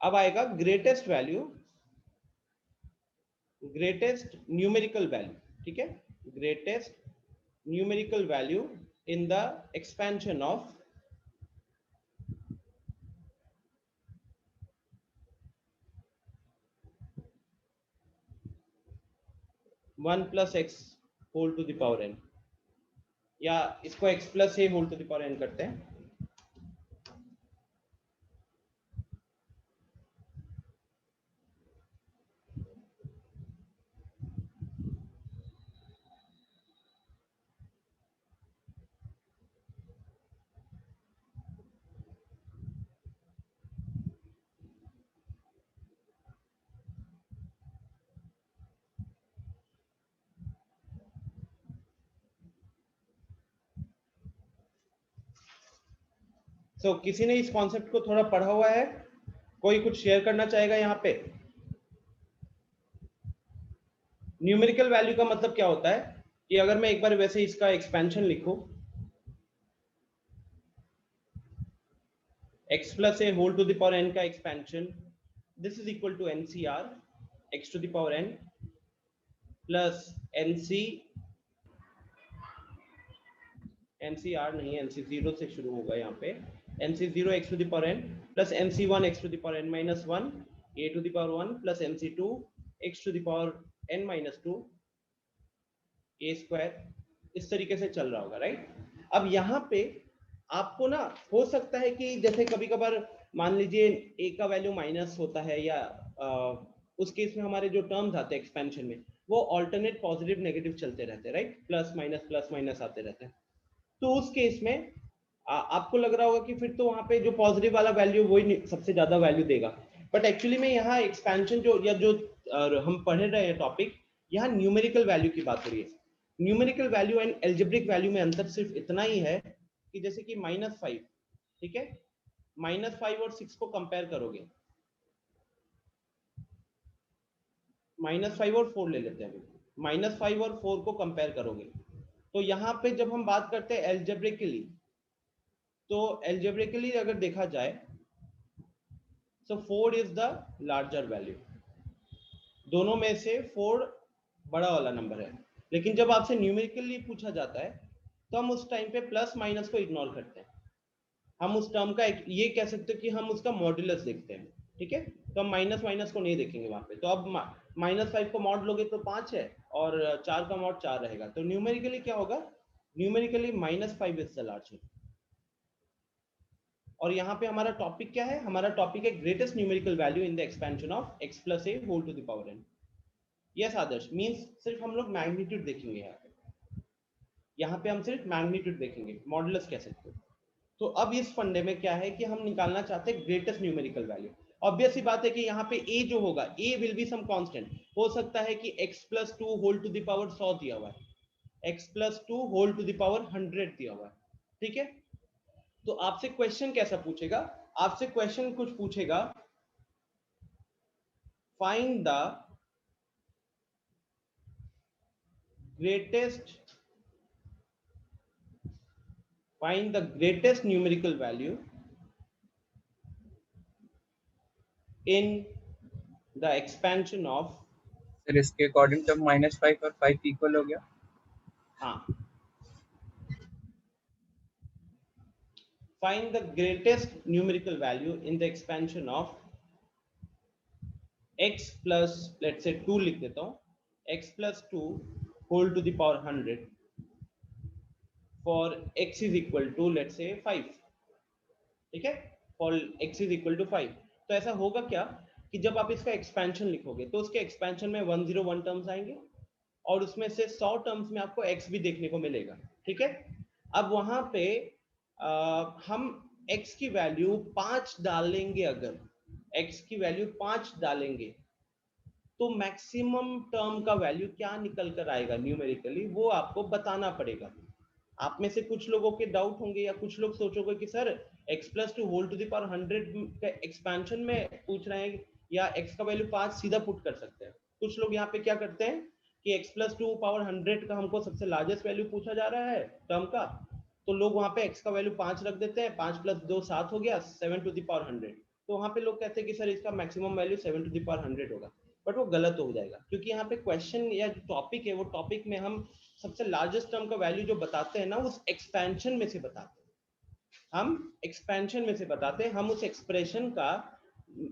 अब आएगा greatest value, greatest numerical value, ठीक है। Greatest numerical value in the expansion of one plus x whole to the power n, या इसको x plus a whole to the power n करते हैं। तो किसी ने इस कॉन्सेप्ट को थोड़ा पढ़ा हुआ है? कोई कुछ शेयर करना चाहेगा यहाँ पे? न्यूमेरिकल वैल्यू का मतलब क्या होता है कि अगर मैं एक बार वैसे इसका एक्सपेंशन लिखूं, x plus a whole to the power n का expansion, this is equal to NCR x to the power n plus NCR नहीं, NC 0 से शुरू होगा यहाँ पे, NC0 x to the power n plus NC1 x to the power n minus 1 a to the power 1 plus NC2 x to the power n minus 2 a square, इस तरीके से चल रहा होगा, राइट। अब यहाँ पे आपको ना हो सकता है कि जैसे कभी कभार मान लीजिए a का वैल्यू माइनस होता है, या उस केस में हमारे जो टर्म्स आते हैं एक्सपेंशन में वो ऑल्टरनेट पॉजिटिव नेगेटिव चलते रहते हैं, राइट, प्लस माइनस आते रहते हैं। तो उस केस में आपको लग रहा होगा कि फिर तो वहां पे जो पॉजिटिव वाला वैल्यू वही सबसे ज्यादा वैल्यू देगा, बट एक्चुअली में यहाँ एक्सपेंशन जो हम पढ़ रहे हैं टॉपिक, यहाँ न्यूमेरिकल वैल्यू की बात हो रही है। Numerical value and algebraic value में अंतर सिर्फ इतना ही है कि जैसे कि -5, ठीक है, -5 और 6 को कंपेयर करोगे, -5 और 4 ले लेते हैं, -5 और 4 को कंपेयर करोगे, तो यहाँ पे जब हम बात करते हैं एल्जेब्रिकली, तो एल्जेब्रिकली अगर देखा जाए तो 4 इज द लार्जर वैल्यू, दोनों में से 4 बड़ा वाला नंबर है। लेकिन जब आपसे न्यूमेरिकली पूछा जाता है तो हम उस टाइम पे प्लस माइनस को इग्नोर करते हैं, हम उस टर्म का ये कह सकते हैं कि हम उसका मॉड्यूलस देखते हैं, ठीक है। तो हम माइनस को नहीं देखेंगे वहां पे। तो अब -5 को मॉड लोगे तो 5 है, और 4 का मॉड 4 रहेगा, तो न्यूमेरिकली क्या होगा, न्यूमेरिकली -5 इज द लार्जर। और यहाँ पे हमारा टॉपिक क्या है, हमारा टॉपिक है greatest numerical value in the expansion of x plus a whole to the power n। Yes Adarsh, means सिर्फ हम लोग मैग्नीट्यूड देखेंगे यहाँ पे, यहाँ पे हम सिर्फ मैग्नीट्यूड देखेंगे, मॉडुलस कह सकते हो। तो अब इस फंडे में क्या है कि हम निकालना चाहते हैं ग्रेटेस्ट न्यूमेरिकल वैल्यू। ऑब्वियस सी बात है कि यहाँ पे a जो होगा, a will be some constant. हो सकता है कि x + 2 whole to the power 100 दिया हुआ है, x + 2 whole to the power 100 दिया हुआ है, ठीक है। तो आपसे क्वेश्चन कैसा पूछेगा, आपसे क्वेश्चन कुछ पूछेगा, find the greatest numerical value in the expansion of, sir इसके अकॉर्डिंग तो -5 और 5 इक्वल हो गया। हाँ, find the greatest numerical value in the expansion of x plus, let's say 2 लिख देता हूँ, x + 2 whole to the power 100 for x is equal to let's say 5, ठीक है, for x is equal to 5। तो ऐसा होगा क्या कि जब आप इसका एक्सपेंशन लिखोगे तो उसके एक्सपेंशन में 101 टर्म्स आएंगे और उसमें से 100 टर्म्स में आपको x भी देखने को मिलेगा, ठीक है। अब वहां पे हम x की वैल्यू 5 डालेंगे, अगर x की वैल्यू 5 डालेंगे तो मैक्सिमम टर्म का वैल्यू क्या निकल कर आएगा न्यूमेरिकली, वो आपको बताना पड़ेगा। आप में से कुछ लोगों के डाउट होंगे या कुछ लोग सोचोगे कि sir x + 2 whole to the power 100 का एक्सपेंशन में पूछ रहे हैं या x का वैल्यू 5 सीधा पुट कर सकते हैं। कुछ लोग यहाँ पे क्या करते हैं कि x + 2 पावर 100 का हमको सबसे लार्जेस्ट वैल्यू पूछा जा रहा है टर्म का, तो लोग वहाँ पे x का वैल्यू 5 रख देते हैं, 5 + 2 7 हो गया, 7 टू द पावर 100। तो वहाँ पे लोग कहते हैं कि सर इसका maximum value 7 to the power 100 होगा, बट वो गलत हो जाएगा, क्योंकि यहाँ पे क्वेश्चन या जो टॉपिक है वो टॉपिक में हम सबसे लार्जेस्ट टर्म का वैल्यू जो बताते हैं ना, उस एक्सपेंशन में से बताते हैं, हम एक्सपेंशन में से बताते हैं, हम उस एक्सप्रेशन का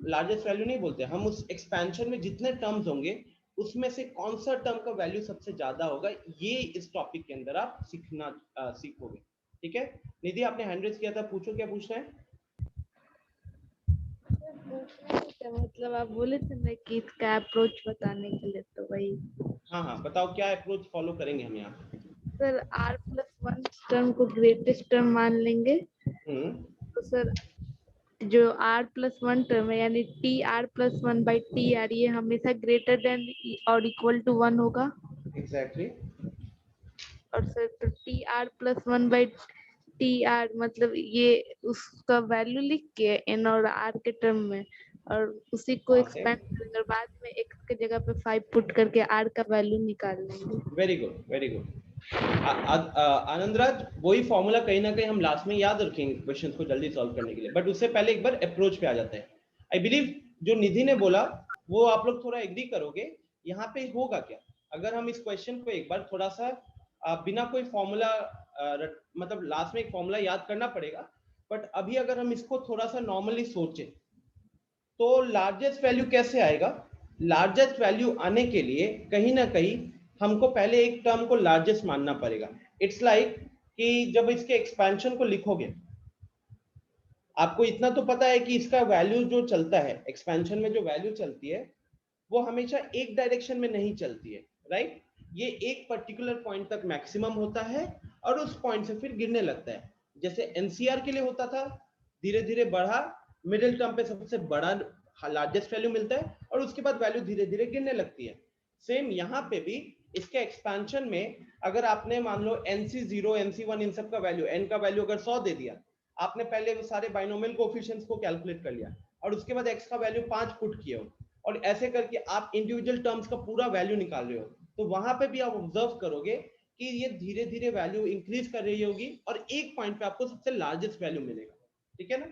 लार्जेस्ट वैल्यू नहीं बोलते, हम उस एक्सपेंशन में जितने टर्म्स होंगे उसमें से कौन सा टर्म का वैल्यू सबसे ज्यादा होगा, ये इस टॉपिक के अंदर आप सीखोगे, ठीक है। निधि आपने हैंड रेज किया था, पूछो क्या पूछना है। मतलब आप बोले थे ना कि इसका अप्रोच बताने के लिए, तो वही। हाँ हाँ बताओ क्या अप्रोच फॉलो करेंगे हम यहाँ। सर r+1 टर्म को ग्रेटेस्ट टर्म मान लेंगे, तो सर जो r+1 टर्म है यानी tr+1/tr ये हमेशा greater than or equal to 1 होगा। एग्जैक्टली। और सर तो tr+1/tr मतलब ये उसका वैल्यू लिख के n और r के टर्म में, और उसी को एक्सपेंड करेंगे और बाद में x के जगह पे 5 पुट करके r का वैल्यू निकाल लेंगे। Very good, very good. Anandraj, वही फॉर्मूला कहीं ना कहीं हम लास्ट में याद रखेंगे क्वेश्चंस को जल्दी सॉल्व करने के लिए, बट उससे पहले एक बार अप्रोच पे आ जाते हैं। आई बिलीव जो निधि ने बोला वो आप लोग थोड़ा एग्री करोगे। यहाँ पे होगा क्या, अगर हम इस क्वेश्चन को एक बार थोड़ा सा बिना कोई फॉर्मूला, मतलब लास्ट में एक फॉर्मूला याद करना पड़ेगा, बट अभी अगर हम इसको थोड़ा सा नॉर्मली सोचे तो लार्जेस्ट वैल्यू कैसे आएगा। लार्जेस्ट वैल्यू आने के लिए कहीं ना कहीं हमको पहले एक टर्म को लार्जेस्ट मानना पड़ेगा। इट्स लाइक कि जब इसके एक्सपेंशन को लिखोगे, आपको इतना तो पता है कि इसका वैल्यू जो चलता है एक्सपेंशन में, जो वैल्यू चलती है वो हमेशा एक डायरेक्शन में नहीं चलती है, राइट। ये एक पर्टिकुलर पॉइंट तक मैक्सिमम होता है और उस पॉइंट से फिर गिरने लगता है। जैसे एनसीआर के लिए होता था, धीरे धीरे बढ़ा, मिडिल टर्म पे सबसे बड़ा लार्जेस्ट वैल्यू मिलता है और उसके बाद वैल्यू धीरे धीरे गिरने लगती है। सेम यहाँ पे भी इसके एक्सपेंशन में अगर आपने मान लो NC0 NC1 इन सब का वैल्यू, n का वैल्यू अगर 100 दे दिया, आपने पहले वो सारे बाइनोमियल कोएफिशिएंट्स को कैलकुलेट कर लिया और उसके बाद x का वैल्यू 5 पुट किए हो और ऐसे करके आप इंडिविजुअल टर्म्स का पूरा वैल्यू निकाल रहे हो, तो वहां पे भी आप ऑब्जर्व करोगे कि ये धीरे धीरे वैल्यू इंक्रीज कर रही होगी और एक पॉइंट पे आपको सबसे लार्जेस्ट वैल्यू मिलेगा, ठीक है ना।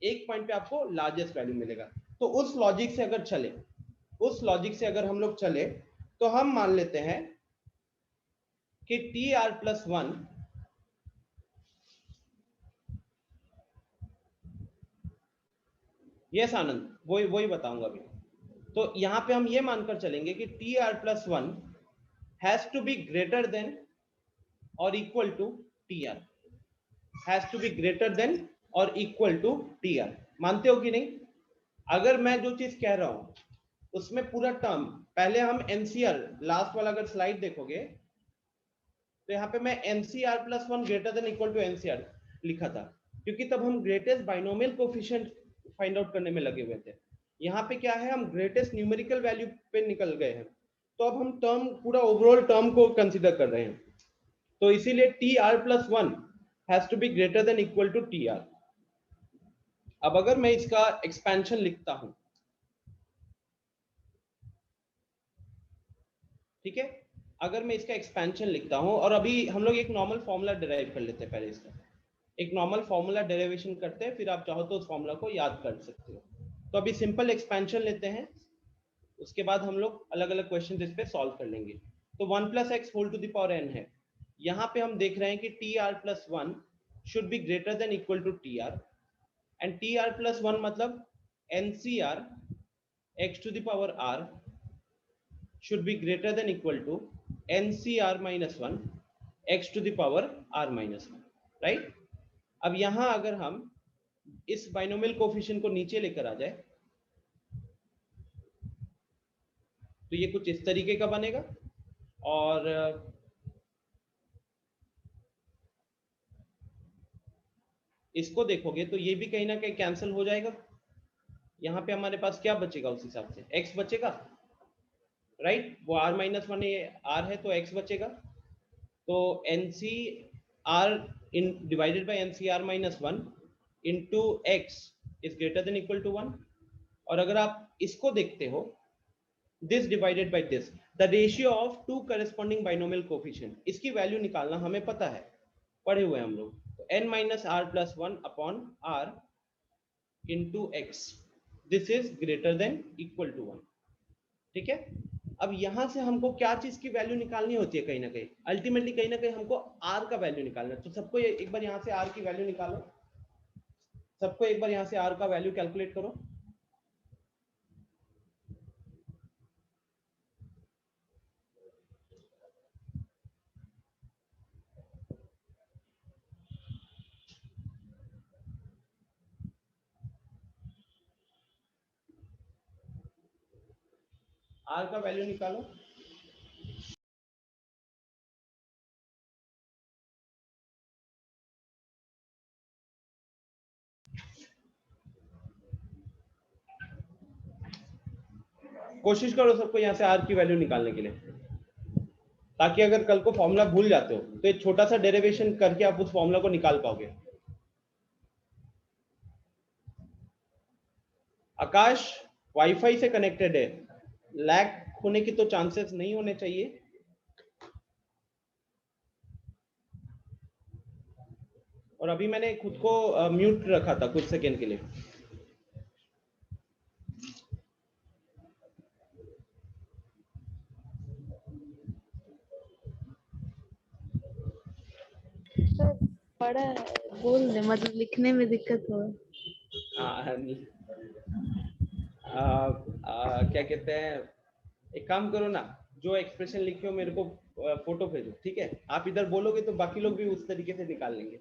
एक पॉइंट पे आपको लार्जेस्ट वैल्यू मिलेगा। तो उस लॉजिक से अगर चले, उस लॉजिक से अगर हम लोग चले तो हम मान लेते हैं कि tr+1 यस आनंद, वही बताऊंगा अभी। तो यहां पे हम ये मानकर चलेंगे कि tr+1 has to be greater than or equal to tr, has to be greater than or equal to tr। मानते हो कि नहीं। अगर मैं जो चीज कह रहा हूं उसमें पूरा टर्म, पहले हम एनसीआर लास्ट वाला अगर स्लाइड देखोगे तो यहाँ पे मैं NCR plus 1 greater than equal to NCR लिखा था, क्योंकि तब हम greatest binomial coefficient find out करने में लगे हुए थे। यहाँ पे क्या है, हम ग्रेटेस्ट न्यूमेरिकल वैल्यू पे निकल गए हैं, तो अब हम टर्म, पूरा ओवरऑल टर्म को कंसीडर कर रहे हैं। तो इसीलिए TR plus 1 has to be greater than equal to TR। अब अगर मैं इसका एक्सपेंशन लिखता हूं, ठीक है, अगर मैं इसका एक्सपेंशन लिखता हूं, और अभी हम लोग एक नॉर्मल फॉर्मूला डिराइव कर लेते हैं, पहले इसका एक नॉर्मल फॉर्मूला डेरिवेशन करते हैं, फिर आप चाहो तो उस फॉर्मूला को याद कर सकते हो। तो अभी सिंपल एक्सपेंशन लेते हैं, उसके बाद हम लोग अलग अलग क्वेश्चन इस पे सॉल्व कर लेंगे। तो 1 plus x whole to the power n है। यहाँ पे हम देख रहे हैं कि TR plus 1 should be greater than equal to TR, and TR plus 1 मतलब NCR x to the power r should be greater than equal to NCR minus 1 x to the power r minus 1, right? अब यहां अगर हम इस binomial coefficient को नीचे लेकर आ जाए तो ये कुछ इस तरीके का बनेगा, और इसको देखोगे तो ये भी कहीं ना कहीं कैंसिल हो जाएगा। यहाँ पे हमारे पास क्या बचेगा, उस हिसाब से x बचेगा, राइट? वो r माइनस 1 r है, तो x बचेगा। तो NCR in divided by NCR minus 1 into x is greater than equal to 1। और अगर आप इसको देखते हो, this divided by this, the ratio of two corresponding binomial coefficient, इसकी वैल्यू निकालना हमें पता है, पढ़े हुए हम लोग। तो n minus r plus 1 upon r into x, this is greater than equal to 1, ठीक है। अब यहां से हमको क्या चीज की वैल्यू निकालनी होती है, कहीं ना कहीं अल्टीमेटली कहीं ना कहीं हमको r का वैल्यू निकालना है। तो सबको एक बार यहां से r की वैल्यू निकालो, सबको एक बार यहां से r का वैल्यू कैलकुलेट करो। r का वैल्यू निकालो। कोशिश करो सबको यहाँ से r की वैल्यू निकालने के लिए, ताकि अगर कल को फॉर्मूला भूल जाते हो तो एक छोटा सा डेरिवेशन करके आप उस फॉर्मूला को निकाल पाओगे। आकाश वाईफाई से कनेक्टेड है, लैग होने की तो चांसेस नहीं होने चाहिए। और अभी मैंने खुद को म्यूट रखा था कुछ सेकेंड के लिए। बड़ा बोल दे, मतलब लिखने में दिक्कत हो। क्या कहते हैं, एक काम करो ना, जो एक्सप्रेशन लिखे हो मेरे को फोटो भेजो, ठीक है? आप इधर बोलोगे तो बाकी लोग भी उस तरीके से निकाल लेंगे।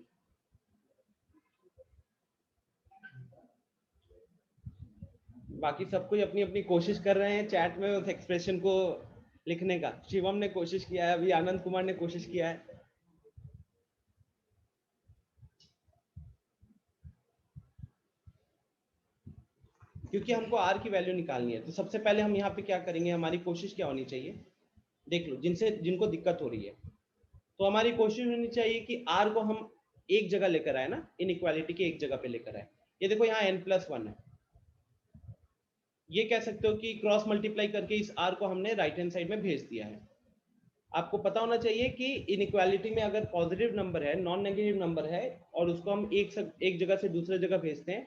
बाकी सब कोई अपनी अपनी कोशिश कर रहे हैं चैट में उस एक्सप्रेशन को लिखने का। शिवम ने कोशिश किया है, अभी आनंद कुमार ने कोशिश किया है। क्योंकि हमको r की वैल्यू निकालनी है, तो सबसे पहले हम यहाँ पे क्या करेंगे, हमारी कोशिश क्या होनी चाहिए, देख लो जिनको दिक्कत हो रही है, तो हमारी कोशिश होनी चाहिए कि r को हम एक जगह लेकर आए ना, इनइक्वालिटी के एक जगह पे लेकर आए। ये देखो यहाँ n+1 है, ये कह सकते हो कि क्रॉस मल्टीप्लाई करके इस r को हमने राइट हैंड साइड में भेज दिया है। आपको पता होना चाहिए कि इनइक्वालिटी में अगर पॉजिटिव नंबर है, नॉन नेगेटिव नंबर है, और उसको हम एक जगह से दूसरे जगह भेजते हैं,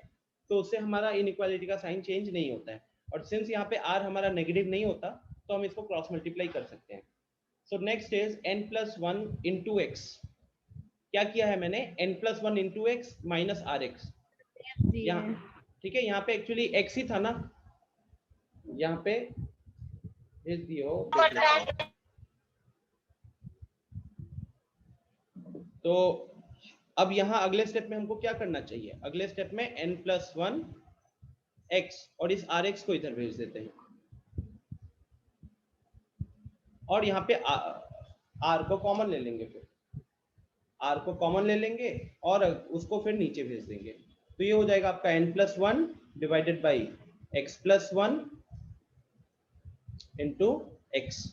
तो उससे हमारा इनइक्वालिटी का साइन चेंज नहीं होता है। और सिंस यहाँ पे r हमारा नेगेटिव नहीं होता, तो हम इसको क्रॉस मल्टीप्लाई कर सकते हैं। So next is n+1 into x. क्या किया है मैंने, n+1 into x minus rx, यहाँ ठीक है। यहाँ पे एक्चुअली x ही था ना, यहाँ पे भेज दियो। तो अब यहाँ अगले स्टेप में हमको क्या करना चाहिए, अगले स्टेप में n+1 x और इस rx को इधर भेज देते हैं, और यहाँ पे r को कॉमन ले लेंगे फिर। r को कॉमन ले लेंगे और उसको फिर नीचे भेज देंगे। तो ये हो जाएगा आपका n+1 divided by x+1 into x।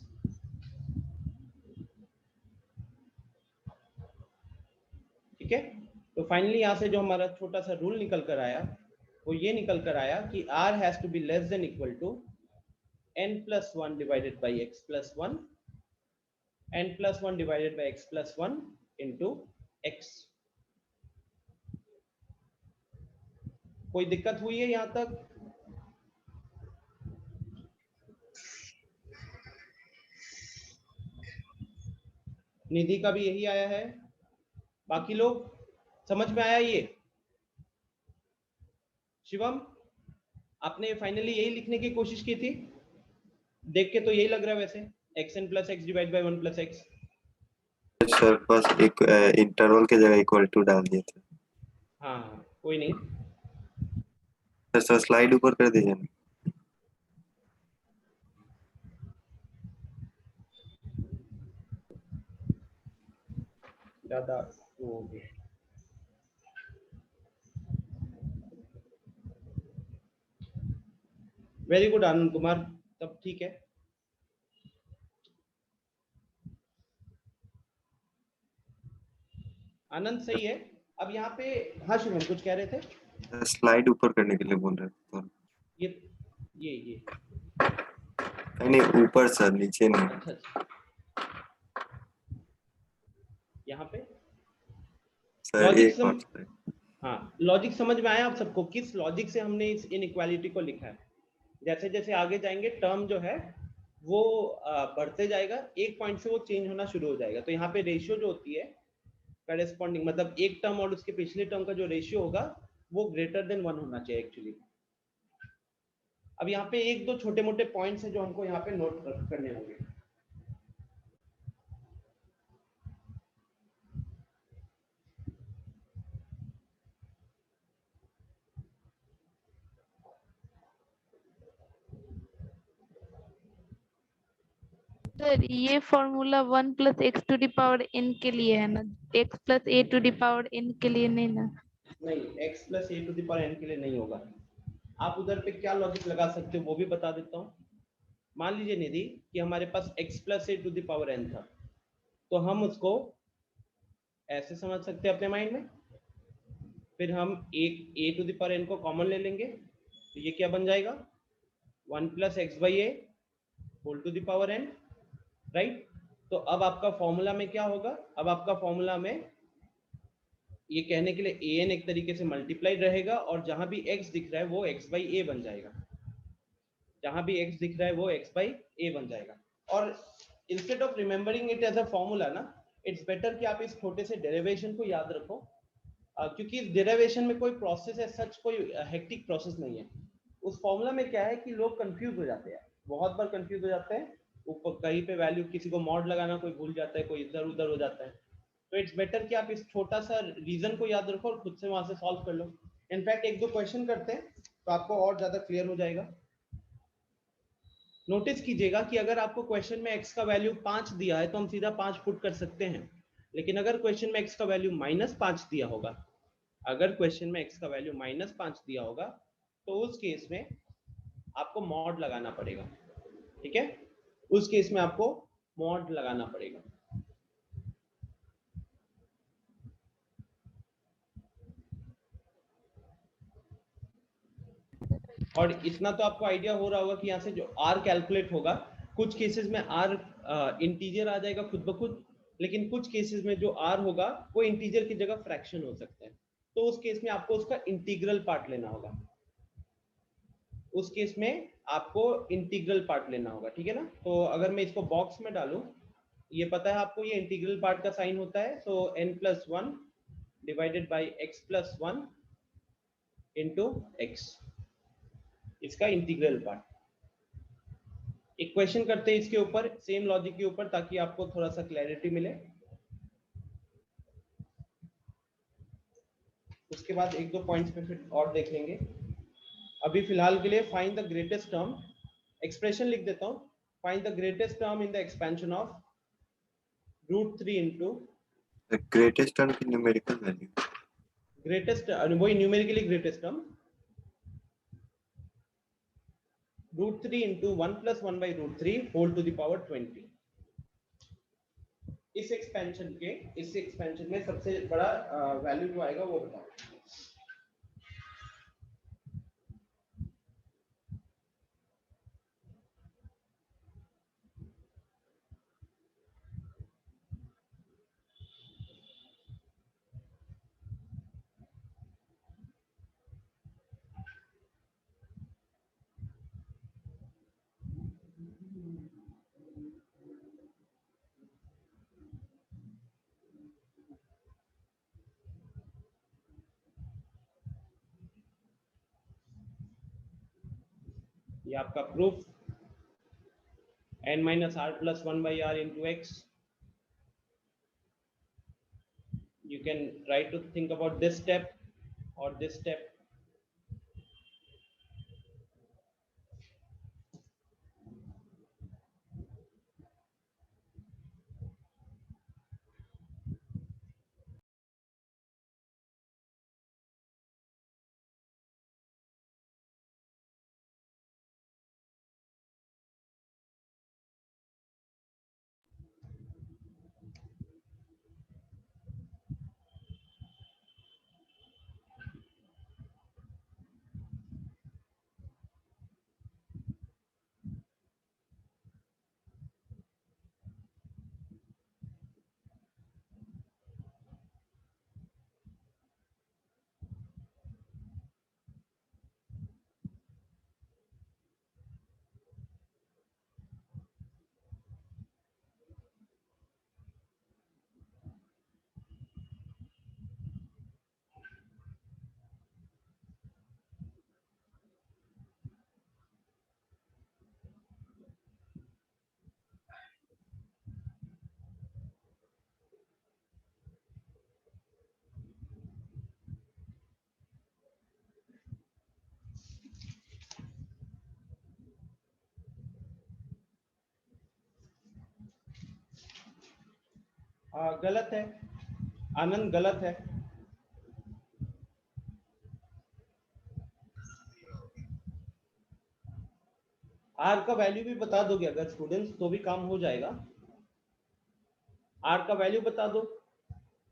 ठीक है, तो फाइनली यहाँ से जो हमारा छोटा सा रूल निकल कर आया वो ये निकल कर आया कि r has to be less than equal to n+1 divided by x+1, n+1 divided by x+1 into x। कोई दिक्कत हुई है यहाँ तक? निधि का भी यही आया है, बाकी लोग समझ में आया ये? शिवम, आपने फाइनली यही लिखने की कोशिश की थी? देख के तो यही लग रहा है वैसे, xn plus x divide by 1 plus x. Sir बस एक इंटरवल के जगह इक्वल टू डाल दिए थे। हाँ कोई नहीं। सर स्लाइड ऊपर कर दीजिए ना। ज्यादा वो हो गया। वेरी गुड आनंद कुमार, तब ठीक है। आनंद सही है। अब यहाँ पे हाँ शिवम कुछ कह रहे थे? स्लाइड ऊपर करने के लिए बोल रहे थे। ये नहीं ऊपर सर, नीचे नहीं। अच्छा यहाँ पे सर एक हाँ लॉजिक समझ में आया आप सबको? किस लॉजिक से हमने इस इनइक्वालिटी को लिखा है? जैसे जैसे आगे जाएंगे टर्म जो है वो बढ़ते जाएगा, एक पॉइंट से वो चेंज होना शुरू हो जाएगा। तो यहाँ पे रेशियो जो होती है करेस्पॉन्डिंग, मतलब एक टर्म और उसके पिछले टर्म का जो रेशियो होगा वो ग्रेटर देन 1 होना चाहिए एक्चुअली। अब यहाँ पे एक दो छोटे मोटे पॉइंट्स हैं जो हमको यहाँ पे नोट करने होंगे। सर ये formula 1 plus x to the power n के लिए है ना, x plus a to the power n के लिए नहीं ना? नहीं, x plus a to the power n के लिए नहीं होगा। आप उधर पे क्या लॉजिक लगा सकते हो वो भी बता देता हूँ। मान लीजिए निधि कि हमारे पास x plus a to the power n था, तो हम उसको ऐसे समझ सकते हैं अपने माइंड में। फिर हम एक a to the power n को कॉमन ले लेंगे, तो ये क्या बन जाएगा 1 plus x by a whole to the power n, right. तो अब आपका फॉर्मूला में क्या होगा? अब आपका फॉर्मूला में ये कहने के लिए an एक तरीके से मल्टीप्लाइड रहेगा और जहां भी x दिख रहा है वो x बाई a बन जाएगा। जहां भी x दिख रहा है वो x बाई a बन जाएगा। और instead of remembering it as a formula ना, इट्स बेटर कि आप इस छोटे से डेरिवेशन को याद रखो, क्योंकि इस डेरिवेशन में कोई प्रोसेस है सच, कोई हेक्टिक प्रोसेस नहीं है। उस फॉर्मूला में क्या है कि लोग कंफ्यूज हो जाते हैं, बहुत बार कंफ्यूज हो जाते हैं। ऊपर कहीं पे वैल्यू किसी को मॉड लगाना कोई भूल जाता है, कोई इधर उधर हो जाता है। तो इट्स बेटर कि आप इस छोटा सा रीजन को याद रखो और खुद से वहां से सॉल्व कर लो। इनफैक्ट एक दो क्वेश्चन करते हैं तो आपको और ज्यादा क्लियर हो जाएगा। नोटिस कीजिएगा कि अगर आपको क्वेश्चन में x का वैल्यू 5 दिया है तो हम सीधा 5 पुट कर सकते हैं, लेकिन अगर क्वेश्चन में x का वैल्यू -5 दिया होगा, अगर क्वेश्चन में x का वैल्यू -5 दिया होगा तो उस केस में आपको मॉड लगाना पड़ेगा। ठीक है, उस केस में आपको मॉड लगाना पड़ेगा। और इतना तो आपको आइडिया हो रहा होगा कि यहाँ से जो r कैलकुलेट होगा, कुछ केसेस में r इंटीजर आ जाएगा खुद ब खुद, लेकिन कुछ केसेस में जो r होगा वो इंटीजर की जगह फ्रैक्शन हो सकता है। तो उस केस में आपको उसका इंटीग्रल पार्ट लेना होगा। उस केस में आपको इंटीग्रल पार्ट लेना होगा, ठीक है ना। तो अगर मैं इसको बॉक्स में डालूं, ये पता है आपको ये इंटीग्रल पार्ट का साइन होता है, सो n+1 divided by x+1 into x, इसका इंटीग्रल पार्ट। एक क्वेश्चन करते हैं इसके ऊपर, सेम लॉजिक के ऊपर, ताकि आपको थोड़ा सा क्लैरिटी मिले। उसके बाद एक दो पॉइंट्स पे फिर और देख लेंगे। अभी फिलहाल के लिए find the greatest term, expression लिख देता हूं। Find the greatest term in the expansion of √3 into greatest term की न्यूमेरिकल वैल्यू। ग्रेटेस्ट वही numerically greatest term √3 into 1 plus 1 by √3 whole to the power 20। इस एक्सपेंशन में सबसे बड़ा वैल्यू जो आएगा वो बताओ। ये आपका proof n minus r plus 1 by r into x। You can try to think about this step or this step। गलत है आनंद, गलत है। आर का वैल्यू भी बता दोगे अगर स्टूडेंट्स तो भी काम हो जाएगा। आर का वैल्यू बता दो,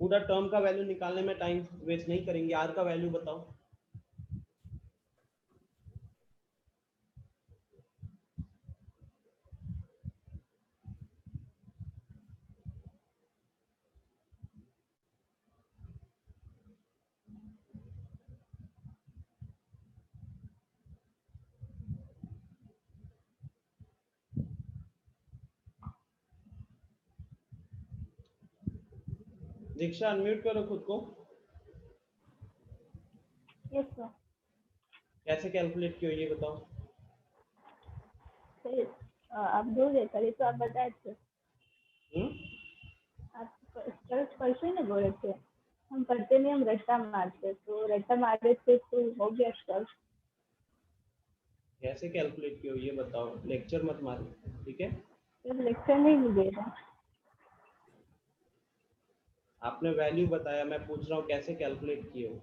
पूरा टर्म का वैल्यू निकालने में टाइम वेस्ट नहीं करेंगे। आर का वैल्यू बताओ। दीक्षा अनम्यूट करो खुद को। Yes sir. कैसे कैलकुलेट किया ये बताओ। आप दोगे कल तो आप बताए थे। आप परसों ही ना बोल रहे थे हम करते नहीं, हम रट्टा मारते, तो रट्टा मारे थे तो हो गया सर। कैसे कैलकुलेट किया ये बताओ, लेक्चर मत मारो, ठीक है। लेक्चर नहीं दे रहा। आपने वैल्यू बताया, मैं पूछ रहा हूँ कैसे कैलकुलेट किए हो।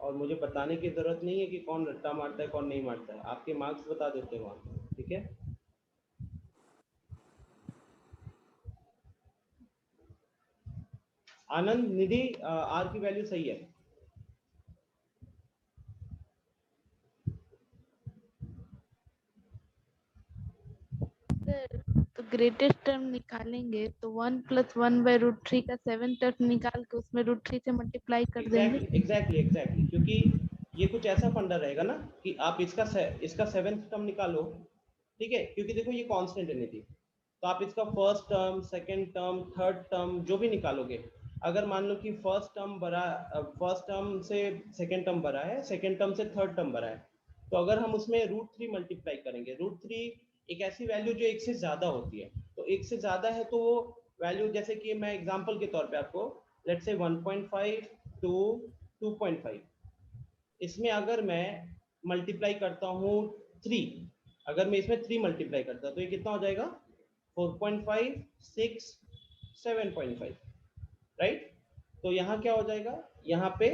और मुझे बताने की जरूरत नहीं है कि कौन रट्टा मारता है कौन नहीं मारता है, आपके मार्क्स बता देते हैं वहां, ठीक है। आनंद, निधि, आर की वैल्यू सही है। तो ग्रेटेस्ट टर्म निकालेंगे तो 1 + 1 by √3 का 7 टर्म निकाल के उसमें √3 से मल्टीप्लाई कर देंगे। एग्जैक्टली, क्योंकि ये कुछ ऐसा फंडा रहेगा ना कि आप इसका 7th टर्म निकालो, ठीक है, क्योंकि देखो ये कांस्टेंट है निधि, तो आप इसका first term, second term, third term जो भी निकालोगे, अगर मान लो कि फर्स्ट टर्म से सेकंड टर्म बड़ा है, सेकंड टर्म से थर्ड टर्म बड़ा है, तो अगर हम उसमें √3 मल्टीप्लाई करेंगे, √3 एक ऐसी वैल्यू जो एक से ज्यादा होती है, तो एक से ज्यादा है तो वो वैल्यू, जैसे कि मैं एग्जांपल के तौर पे आपको लेट्स से 1.5 to 2.5, इसमें अगर मैं मल्टीप्लाई करता हूँ 3, अगर मैं इसमें 3 मल्टीप्लाई करता तो ये कितना हो जाएगा 4.5 6 7.5 राइट। तो यहाँ क्या हो जाएगा, यहाँ पे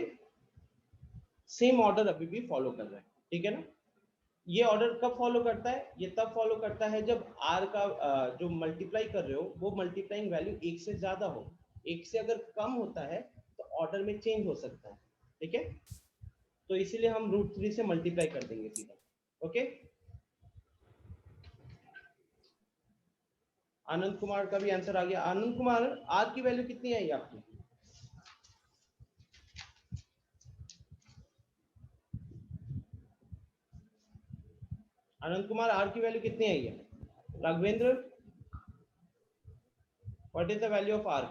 सेम ऑर्डर अभी भी फॉलो कर रहा है, ठीक है ना। ये ऑर्डर कब फॉलो करता है, ये तब फॉलो करता है जब r का जो मल्टीप्लाई कर रहे हो वो मल्टीप्लाइंग वैल्यू 1 से ज्यादा हो। 1 से अगर कम होता है तो ऑर्डर में चेंज हो सकता है, ठीक है। तो इसीलिए हम √3 से मल्टीप्लाई कर देंगे सीधा, ओके। आनंद कुमार का भी आंसर आ गया। आनंद कुमार, r की वैल्यू कितनी आई आपकी? आनंद कुमार, r की वैल्यू कितनी आई है? Raghavendra, what is the value of r?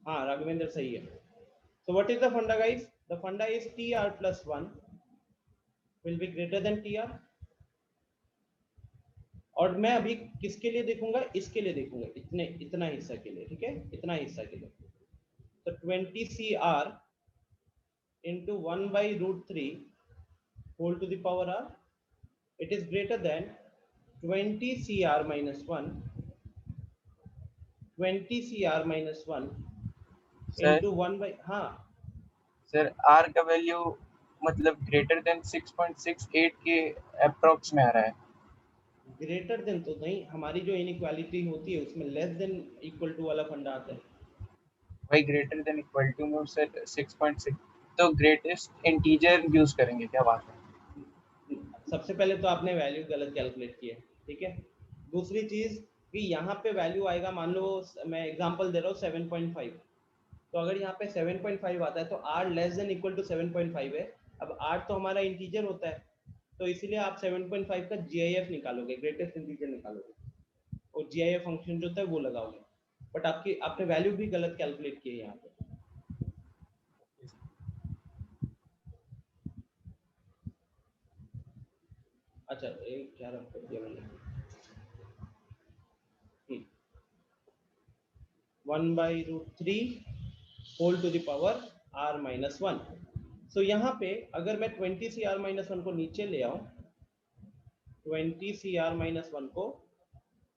हाँ राघवेंद्र सही है। So what is the funda guys? The funda is TR plus 1 will be greater than TR। और मैं अभी किसके लिए देखूंगा, इसके लिए देखूंगा, इतना हिस्सा के लिए, ठीक है, इतना हिस्सा के लिए। तो 20CR into 1 by √3 whole to the power r, it is greater than 20CR minus 1 into 1 by, हाँ सर r का वैल्यू मतलब ग्रेटर देन 6.68 के अप्रॉक्स में आ रहा है। ग्रेटर देन तो नहीं, हमारी जो इनइक्वालिटी होती है उसमें लेस देन इक्वल टू वाला फंडा आता है भाई। ग्रेटर देन इक्वल टू में सर 6.6, तो ग्रेटेस्ट इंटीजर यूज करेंगे, क्या बात है। सबसे पहले तो आपने वैल्यू गलत कैलकुलेट की है, ठीक है। दूसरी चीज कि यहाँ पे वैल्यू आएगा, मान लो मैं एग्जांपल दे रहा हूँ 7.5, तो अगर यहाँ पे 7.5 आता है तो r less than equal to 7.5 है। अब r तो हमारा इंटीजर होता है, तो इसीलिए आप 7.5 का GIF निकालोगे, ग्रेटेस्ट इंटीजर निकालोगे, और GIF फंक्शन जो होता है वो लगाओगे। बट आपने वैल्यू भी गलत कैलकुलेट की है यहाँ पे। अच्छा एक क्या रख दिया मैंने, 1 by √3 whole to the power r minus 1। So यहाँ पे अगर मैं 20CR minus 1 को नीचे ले आऊं, 20CR minus 1 को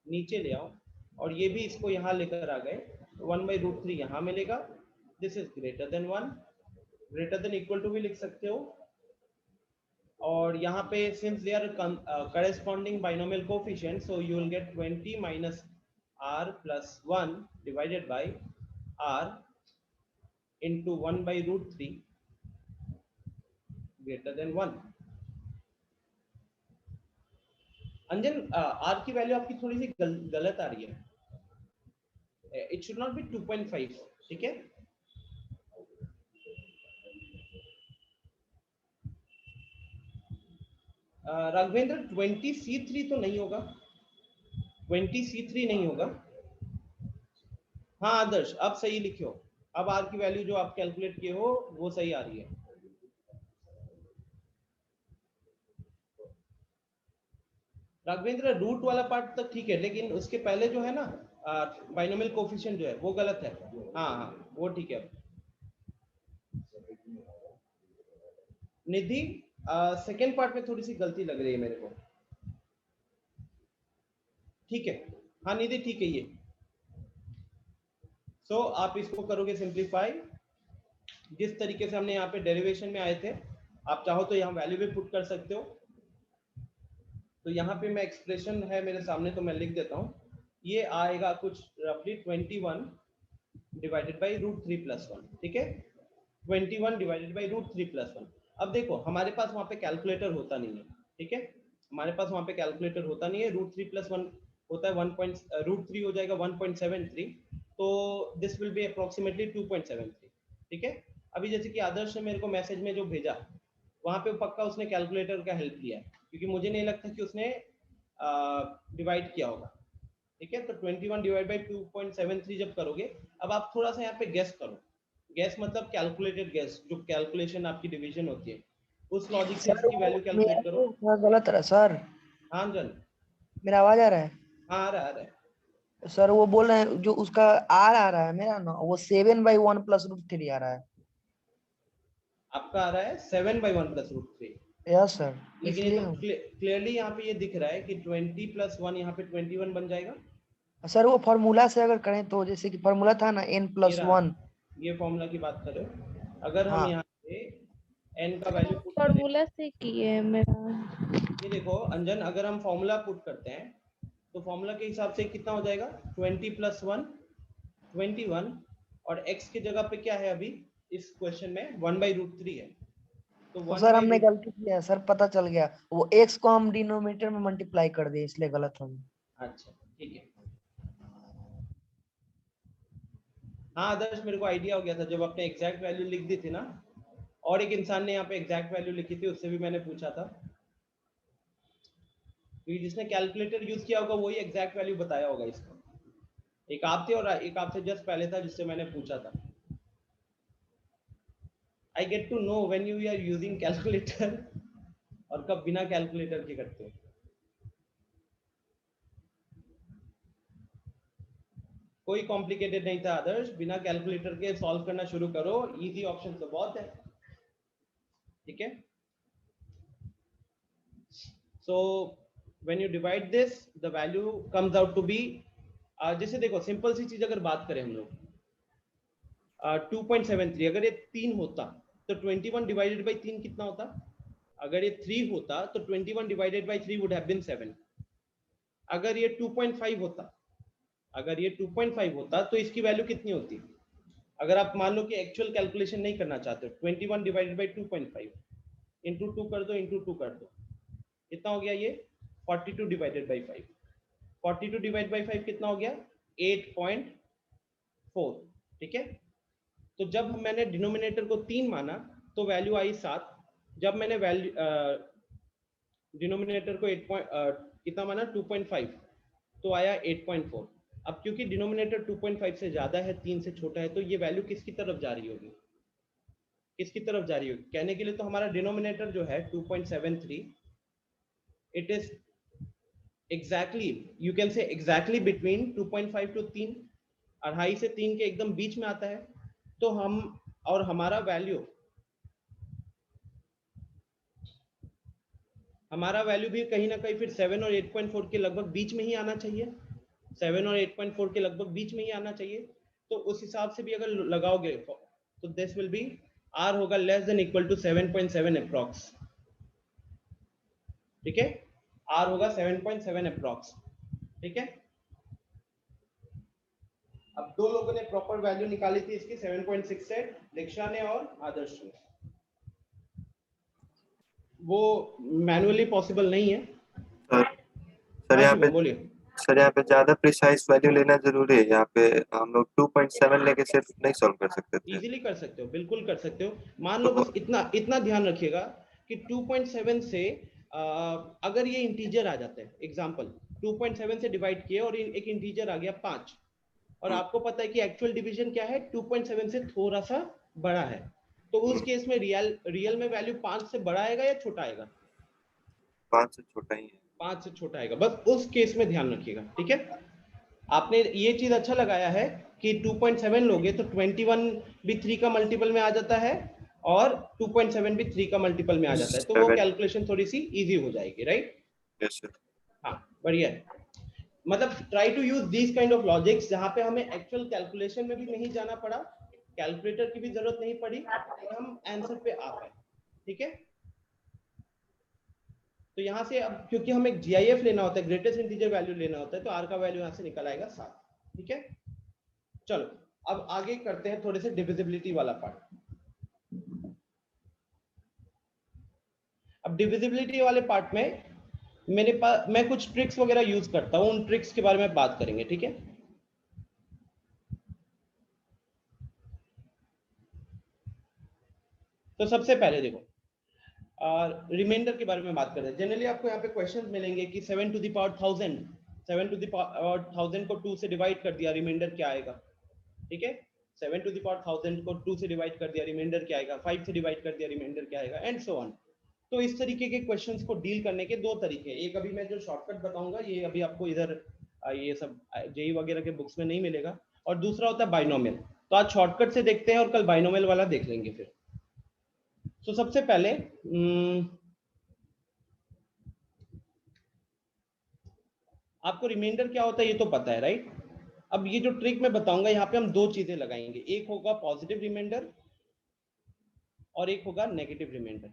नीचे ले आऊं और ये भी इसको यहाँ लेकर आ गए, 1 by √3 यहाँ मिलेगा। This is greater than 1, greater than equal to भी लिख सकते हो। और यहाँ पे since they are corresponding binomial coefficient, so you will get 20 minus r plus 1 divided by r into 1 by √3 greater than 1। Anjan, r की वैल्यू आपकी थोड़ी सी गलत आ रही है, इट शुड नॉट बी 2.5, ठीक है। राघवेंद्र 20C3 तो नहीं होगा, 20C3 नहीं होगा। हाँ आदर्श, अब सही लिखियो, अब r की वैल्यू जो आप कैलकुलेट किए हो वो सही आ रही है। राघवेंद्र रूट वाला पार्ट तक ठीक है, लेकिन उसके पहले जो है ना बाइनोमियल कोफिशिएंट जो है वो गलत है। हाँ हाँ वो ठीक है। निधि, सेकेंड पार्ट में थोड़ी सी गलती लग रही है मेरे को, ठीक है। हाँ निधि ठीक है ये। सो आप इसको करोगे सिंप्लीफाई, जिस तरीके से हमने यहाँ पे डेरिवेशन में आए थे, आप चाहो तो यहाँ वैल्यू भी पुट कर सकते हो। तो यहाँ पे मैं एक्सप्रेशन है मेरे सामने तो मैं लिख देता हूँ, ये आएगा कुछ रफली 21 डिवाइडेड बाई √3 + 1, ठीक है, 21 डिवाइडेड बाई √3 + 1। अब देखो हमारे पास वहाँ पे कैलकुलेटर होता नहीं है, ठीक है, हमारे पास वहाँ पे कैलकुलेटर होता नहीं है। √3 + 1 होता है √3 हो जाएगा 1.73, तो दिस विल बी अप्रोक्सीमेटली 2.73, ठीक है। अभी जैसे कि आदर्श ने मेरे को मैसेज में जो भेजा, वहाँ पे पक्का उसने कैलकुलेटर का हेल्प लिया है, क्योंकि मुझे नहीं लगता कि उसने डिवाइड किया होगा, ठीक है। तो 21 डिवाइड बाई 2.73 जब करोगे, अब आप थोड़ा सा यहाँ पे गेस करो, गेस मतलब कैलकुलेटेड गेस, जो कैलकुलेशन आपकी डिवीजन होती है उस लॉजिक से इसकी वैल्यू कैलकुलेट करो। थोड़ा गलत रहा सर। हाँ जन, मेरा आवाज आ रहा है? हाँ आ रहा है। सर वो बोल रहे हैं जो उसका आर आ रहा है मेरा ना, वो 7/1 + √3 आ रहा है। आपका आ रहा है 7/1 + √3। यस सर, लेकिन ये इसलिए तो क्लियरली यहाँ पे ये दिख रहा है कि 20 + 1 यहाँ पे 21 बन जाएगा। सर वो फॉर्मूला से अगर करें तो, जैसे कि फॉर्मूला था ना n + 1। ये फॉर्मूला की बात कर रहे हो, अगर हम हाँ यहाँ पे n का वैल्यू पुट करें, फॉर्मूला से किए है मेरा। ये देखो अंजन, अगर हम फॉर्मूला पुट करते हैं तो फॉर्मूला के हिसाब से कितना हो जाएगा, 20 + 1 21, और x की जगह पे क्या है अभी इस क्वेश्चन में 1/√3 है, तो तो 1 सर बाई हमने रूट गलती किया सर, पता चल गया वो x को हम डिनोमिनेटर में मल्टीप्लाई कर दिए, इसलिए गलत हो गया। अच्छा ठीक है। हाँ आदर्श, मेरे को आइडिया हो गया था जब आपने एग्जैक्ट वैल्यू लिख दी थी ना, और एक इंसान ने यहाँ पे एग्जैक्ट वैल्यू लिखी थी, उससे भी मैंने पूछा था, क्योंकि जिसने कैलकुलेटर यूज किया होगा वही एग्जैक्ट वैल्यू बताया होगा इसका। एक आप थे और एक आपसे जस्ट पहले था जिससे मैंने पूछा था। I get to know when you are using calculator और कब बिना कैलकुलेटर के करते हो। कोई कॉम्प्लिकेटेड नहीं था आदर्श, बिना कैलकुलेटर के सॉल्व करना शुरू करो, इजी ऑप्शन तो बहुत है, ठीक है। So when you divide this the value comes out to be, जैसे देखो सिंपल सी चीज अगर बात करें हम लोग, 2.73, अगर ये 3 होता तो 21 डिवाइडेड बाई 3 कितना होता, अगर ये 3 होता तो 21 divided by 3 would have been 7। अगर ये 2.5 होता, अगर ये 2.5 होता तो इसकी वैल्यू कितनी होती, अगर आप मान लो कि एक्चुअल कैलकुलेशन नहीं करना चाहते, 21 डिवाइडेड बाई 2.5 इंटू 2 कर दो, इंटू 2 कर दो, कितना हो गया ये 42 डिवाइडेड बाई 5, 42 डिवाइड बाई 5 कितना हो गया 8.4, ठीक है। तो जब मैंने डिनोमिनेटर को 3 माना तो वैल्यू आई 7, जब मैंने वैल्यू डिनोमिनेटर को 8 कितना माना 2.5 तो आया 8.4। अब क्योंकि डिनोमिनेटर 2.5 से ज्यादा है, 3 से छोटा है, तो ये वैल्यू किसकी तरफ जा रही होगी, किसकी तरफ जा रही होगी, कहने के लिए तो हमारा डिनोमिनेटर जो है 2.73, it is exactly, you can say exactly between 2.5 to 3, 2.5 से 3 के एकदम बीच में आता है, तो हम और हमारा वैल्यू भी कहीं ना कहीं फिर 7 और 8.4 के लगभग बीच में ही आना चाहिए, 7 और 8.4 के लगभग बीच में ही आना चाहिए। तो उस हिसाब से भी अगर लगाओगे तो दिस विल बी r होगा less than equal to 7.7 approx, ठीक है, r होगा 7.7 अप्रॉक्स, ठीक है। अब दो लोगों ने प्रॉपर वैल्यू निकाली थी इसकी 7.68, दीक्षा ने और आदर्श ने, वो मैनुअली पॉसिबल नहीं है। सर यहाँ पे ज्यादा प्रिसाइज वैल्यू लेना जरूरी है, यहाँ पे हम लोग 2.7 लेके सिर्फ नहीं सॉल्व कर सकते थे। इजीली कर सकते हो, बिल्कुल कर सकते हो, मान लो बस इतना ध्यान रखिएगा कि 2.7 से अगर ये इंटीजर आ जाता है, एग्जांपल 2.7 से डिवाइड किए और एक इंटीजर आ गया 5, और आपको पता है कि एक्चुअल डिवीजन क्या है 2.7 से थोड़ा सा बड़ा है, तो उस केस में रियल में वैल्यू 5 से बड़ा आएगा या छोटा आएगा, 5 से छोटा ही है, 5 से छोटा आएगा, बस उस केस में ध्यान रखिएगा, ठीक है। आपने ये चीज अच्छा लगाया है कि 2.7 लोगे तो 21 भी 3 का मल्टीपल में आ जाता है और 2.7 भी 3 का मल्टीपल में आ जाता है, तो वो कैलकुलेशन थोड़ी सी इजी हो जाएगी, राइट। Yes sir. हाँ बढ़िया है, मतलब try to use this kind of logics जहां पे हमें एक्चुअल कैलकुलेशन में भी नहीं जाना पड़ा, कैलकुलेटर की भी जरूरत नहीं पड़ी, और हम आंसर पे आ पाए, ठीक है। तो यहाँ से अब क्योंकि हमें GIF लेना होता है, ग्रेटेस्ट इंटीजर वैल्यू लेना होता है, तो r का वैल्यू यहाँ से निकल आएगा 7, ठीक है। चलो अब आगे करते हैं थोड़े से डिविजिबिलिटी वाला पार्ट। अब डिविजिबिलिटी वाले पार्ट में मेरे पास मैं कुछ ट्रिक्स वगैरह यूज करता हूं, उन ट्रिक्स के बारे में बात करेंगे, ठीक है। तो सबसे पहले देखो रिमाइंडर के बारे में बात करें। जनरली आपको यहाँ पे क्वेश्चन मिलेंगे कि 7 to the power 1000, 7 to the power 1000 को 2 से डिवाइड कर दिया, रिमाइंडर क्या आएगा, ठीक है। 7 टू द पावर 1000 को 2 से डिवाइड कर दिया, रिमाइंडर क्या आएगा, 5 से डिवाइड कर दिया, रिमाइंडर क्या आएगा, एंड सो ऑन। तो इस तरीके के क्वेश्चंस को डील करने के दो तरीके, एक अभी मैं जो शॉर्टकट बताऊंगा ये अभी आपको इधर ये सब जेई वगैरह के बुक्स में नहीं मिलेगा, और दूसरा होता है बाइनोमियल। तो आज शॉर्टकट से देखते हैं और कल बाइनोमियल वाला देख लेंगे फिर। तो सबसे पहले आपको रिमाइंडर क्या होता है ये तो पता है, राइट। अब ये जो ट्रिक मैं बताऊंगा यहाँ पे हम दो चीजें लगाएंगे, एक होगा पॉजिटिव रिमाइंडर और एक होगा नेगेटिव रिमाइंडर।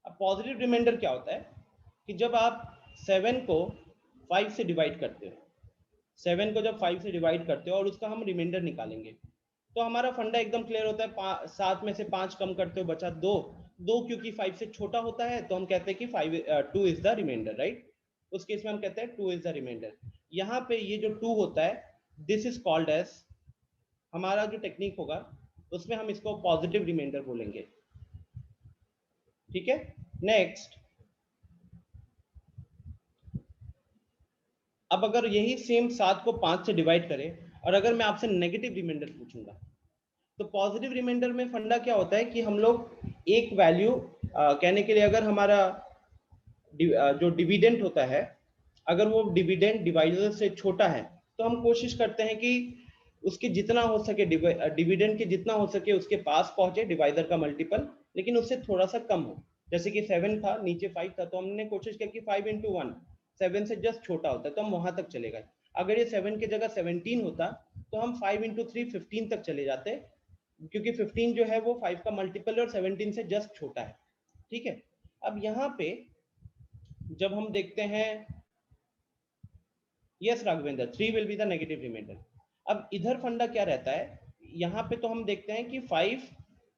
अब पॉजिटिव रिमाइंडर क्या होता है कि जब आप 7 को 5 से डिवाइड करते हो, 7 को जब 5 से डिवाइड करते हो और उसका हम रिमाइंडर निकालेंगे, तो हमारा फंडा एकदम क्लियर होता है। 7 में से 5 कम करते हो बचा 2, क्योंकि 5 से छोटा होता है तो हम कहते हैं कि 2 इज द रिमाइंडर, राइट। उस केस में हम कहते हैं 2 इज द रिमाइंडर। यहाँ पे ये जो 2 होता है दिस इज कॉल्ड एज, हमारा जो टेक्निक होगा उसमें हम इसको पॉजिटिव रिमाइंडर बोलेंगे, ठीक है। नेक्स्ट, अब अगर यही सेम 7 को 5 से डिवाइड करें और अगर मैं आपसे नेगेटिव रिमाइंडर पूछूंगा, तो पॉजिटिव रिमाइंडर में फंडा क्या होता है कि हम लोग एक वैल्यू कहने के लिए, अगर हमारा जो डिविडेंड होता है, अगर वो डिविडेंड डिवाइडर से छोटा है तो हम कोशिश करते हैं कि उसके जितना हो सके, डिविडेंड के जितना हो सके उसके पास पहुंचे डिवाइडर का मल्टीपल, लेकिन उससे थोड़ा सा कम हो। जैसे कि 7 था, नीचे 5 था, तो हमने कोशिश की कि 5 into 1 7 से जस्ट छोटा होता है तो हम वहां तक चले गए। अगर ये 7 की जगह 17 होता तो हम 5 into 3 15 तक चले जाते, क्योंकि 15 जो है वो 5 का मल्टीपल और 17 से जस्ट छोटा है, ठीक है। अब यहाँ पे जब हम देखते हैं, yes Raghavendra, 3 will be the negative reminder. अब इधर फंडा क्या रहता है, यहाँ पे तो हम देखते हैं कि 5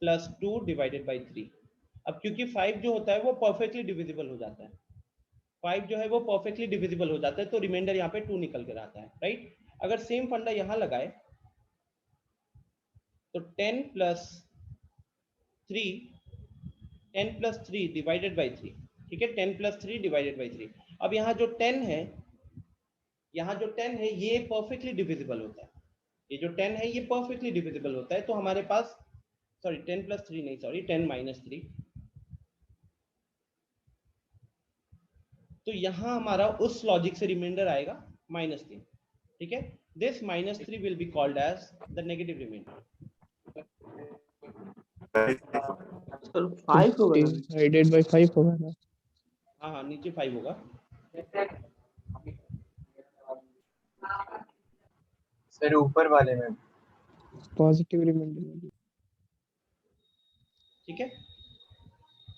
+ 2 डिवाइडेड बाई 3। अब क्योंकि 5 जो होता है वो परफेक्टली डिविजिबल हो जाता है, 5 जो है वो परफेक्टली डिविजिबल हो जाता है, तो रिमाइंडर यहाँ पे 2 निकल कर आता है, राइट। अगर सेम फंडा यहाँ लगाए तो 10 + 3 डिवाइडेड बाई 3, ठीक है, 10 + 3 डिवाइडेड बाई 3। अब यहाँ जो 10 है, ये परफेक्टली डिविजिबल होता है, ये जो 10 है ये परफेक्टली डिविजिबल होता है, तो हमारे पास 10 + 3 नहीं, 10 - 3, तो यहाँ हमारा उस लॉजिक से रिमाइंडर आएगा -3, ठीक है। This -3 will be called as the negative reminder. Sir 5 होगा ना, डिवाइडेड बाय 5 होगा ना। हाँ, नीचे 5 होगा। सर ऊपर वाले में पॉजिटिव रिमाइंडर, ठीक है।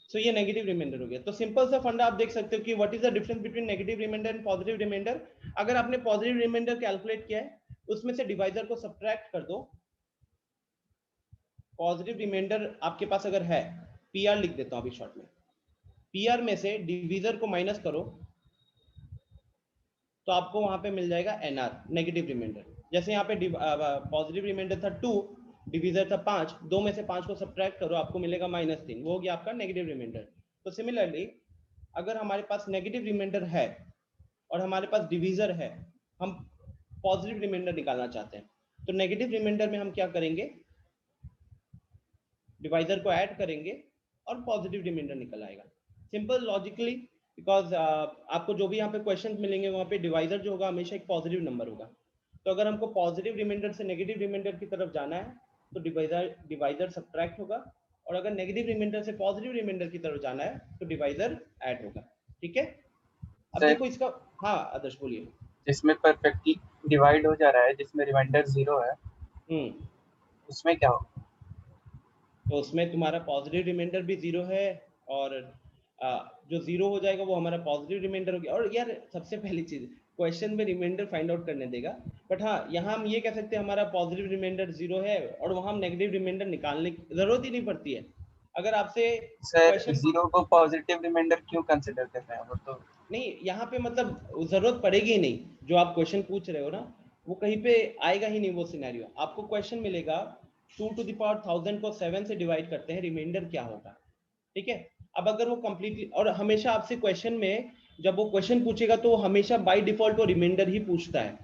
सो ये नेगेटिव रिमाइंडर हो गया। तो सिंपल सा फंडा आप देख सकते हो कि what is the difference between negative reminder and positive reminder. अगर आपने पॉजिटिव रिमाइंडर कैलकुलेट किया है, उसमें से डिवाइजर को सब्ट्रैक्ट कर दो। पॉजिटिव रिमाइंडर आपके पास अगर है, पीआर लिख देता हूं अभी शॉर्ट में, पीआर में से डिविजर को माइनस करो तो आपको वहां पे मिल जाएगा एनआर, नेगेटिव रिमाइंडर। जैसे यहाँ पे पॉजिटिव रिमाइंडर था 2, डिविजर था 5, 2 में से 5 को सब्ट्रैक्ट करो, आपको मिलेगा -3, वो हो गया आपका नेगेटिव रिमाइंडर। तो सिमिलरली अगर हमारे पास नेगेटिव रिमाइंडर है और हमारे पास डिविजर है, हम पॉजिटिव रिमाइंडर निकालना चाहते हैं, तो नेगेटिव रिमाइंडर में हम क्या करेंगे, डिवाइजर को ऐड करेंगे और पॉजिटिव रिमाइंडर निकल आएगा। सिंपल लॉजिकली, बिकॉज आपको जो भी यहाँ पे क्वेश्चन मिलेंगे वहाँ पे डिवाइजर जो होगा हमेशा एक पॉजिटिव नंबर होगा। तो अगर हमको पॉजिटिव रिमाइंडर से नेगेटिव रिमाइंडर की तरफ जाना है तो डिवाइजर सब्ट्रैक्ट होगा, और अगर नेगेटिव रिमाइंडर से पॉजिटिव रिमाइंडर की तरफ जाना है तो डिवाइजर ऐड होगा, ठीक है। अब देखो इसका, हाँ आदर्श बोलिए। जिसमें परफेक्टली डिवाइड हो जा रहा है, जिसमें रिमाइंडर 0 है, उसमें क्या होगा? तो उसमें तुम्हारा पॉजिटिव रिमाइंडर भी 0 है और जो 0 हो जाएगा वो हमारा पॉजिटिव रिमाइंडर हो गया। और यार सबसे पहली चीज क्वेश्चन में रिमाइंडर फाइंड आउट करने देगा, बट हाँ यहाँ हम ये कह सकते हैं हमारा पॉजिटिव रिमाइंडर 0 है और वहाँ हम नेगेटिव रिमाइंडर निकालने की जरूरत ही नहीं पड़ती है। अगर आपसे सर क्वेश्चन 0 को पॉजिटिव रिमाइंडर क्यों कंसीडर कर रहे हैं? वो तो नहीं, यहाँ पे मतलब जरूरत पड़ेगी ही नहीं। जो आप क्वेश्चन पूछ रहे हो ना वो कहीं पे आएगा ही नहीं वो सिनेरियो। आपको क्वेश्चन मिलेगा 2 to the power 1000 को 7 से डिवाइड करते हैं, रिमाइंडर क्या होगा, ठीक है। अब अगर वो कंप्लीटली, और हमेशा आपसे क्वेश्चन में जब वो क्वेश्चन पूछेगा तो हमेशा बाय डिफॉल्ट वो रिमाइंडर ही पूछता है।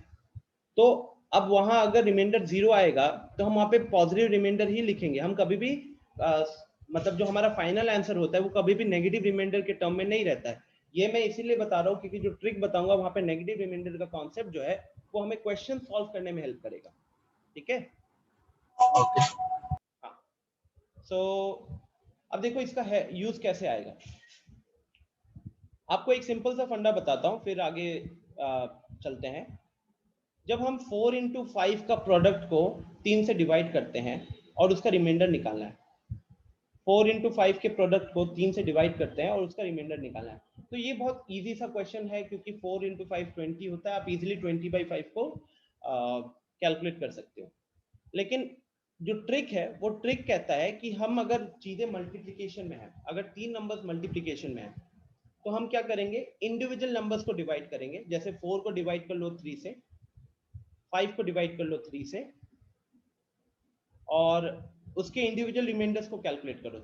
तो अब वहां अगर रिमाइंडर 0 आएगा तो हम वहां पे पॉजिटिव रिमाइंडर ही लिखेंगे। हम कभी भी मतलब जो हमारा फाइनल आंसर होता है वो कभी भी नेगेटिव रिमाइंडर के टर्म में नहीं रहता है। ये मैं इसीलिए बता रहा हूँ क्योंकि जो ट्रिक बताऊंगा वहां पे नेगेटिव रिमाइंडर का कॉन्सेप्ट जो है वो हमें क्वेश्चन सॉल्व करने में हेल्प करेगा, ठीक है। ओके। हाँ, सो अब देखो इसका है यूज कैसे आएगा। आपको एक सिंपल सा फंडा बताता हूँ फिर आगे चलते हैं। जब हम 4 into 5 का प्रोडक्ट को 3 से डिवाइड करते हैं और उसका रिमाइंडर निकालना है, 4 into 5 के प्रोडक्ट को 3 से डिवाइड करते हैं और उसका रिमाइंडर निकालना है, तो ये बहुत इजी सा क्वेश्चन है क्योंकि 4 into 5 20 होता है। आप इजीली 20/5 को कैलकुलेट कर सकते हो। लेकिन जो ट्रिक है वो ट्रिक कहता है कि हम अगर चीजें मल्टीप्लिकेशन में है, अगर 3 नंबर्स मल्टीप्लिकेशन में है तो हम क्या करेंगे, इंडिविजुअल नंबर्स को डिवाइड करेंगे। जैसे 4 को डिवाइड कर लो 3 से, 5 को डिवाइड कर लो 3 से, और उसके इंडिविजुअल रिमाइंडर्स को कैलकुलेट करो।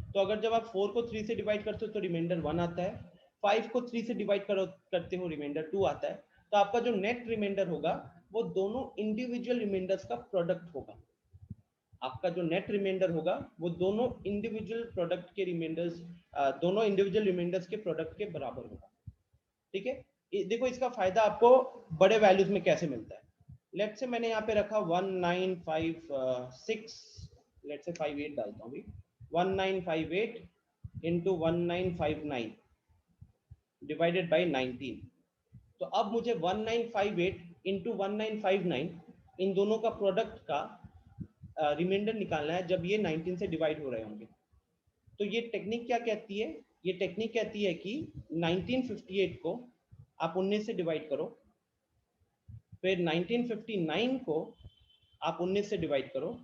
तो अगर जब आप 4 को 3 से डिवाइड करते हो तो रिमाइंडर 1 आता है, 5 को 3 से डिवाइड करते हो रिमाइंडर 2 आता है। तो आपका जो नेट रिमाइंडर होगा वो दोनों इंडिविजुअल रिमाइंडर्स का प्रोडक्ट होगा। आपका जो नेट रिमाइंडर होगा वो दोनों इंडिविजुअल प्रोडक्ट के रिमाइंडर्स, दोनों इंडिविजुअल रिमाइंडर्स के प्रोडक्ट के बराबर होगा, ठीक है। देखो इसका फायदा आपको बड़े वैल्यूज में कैसे मिलता है। लेट्स से मैंने यहाँ पे रखा 1956, लेट्स से 58 डालता हूँ, 1958 into 1959 डिवाइडेड बाई 19। तो अब मुझे 1958 into 1959 इन दोनों का प्रोडक्ट का रिमाइंडर निकालना है जब ये 19 से डिवाइड हो रहे होंगे। तो ये टेक्निक क्या कहती है, ये टेक्निक कहती है कि 1958 को आप 19 से डिवाइड करो, फिर 1959 को आप 19 से डिवाइड करो,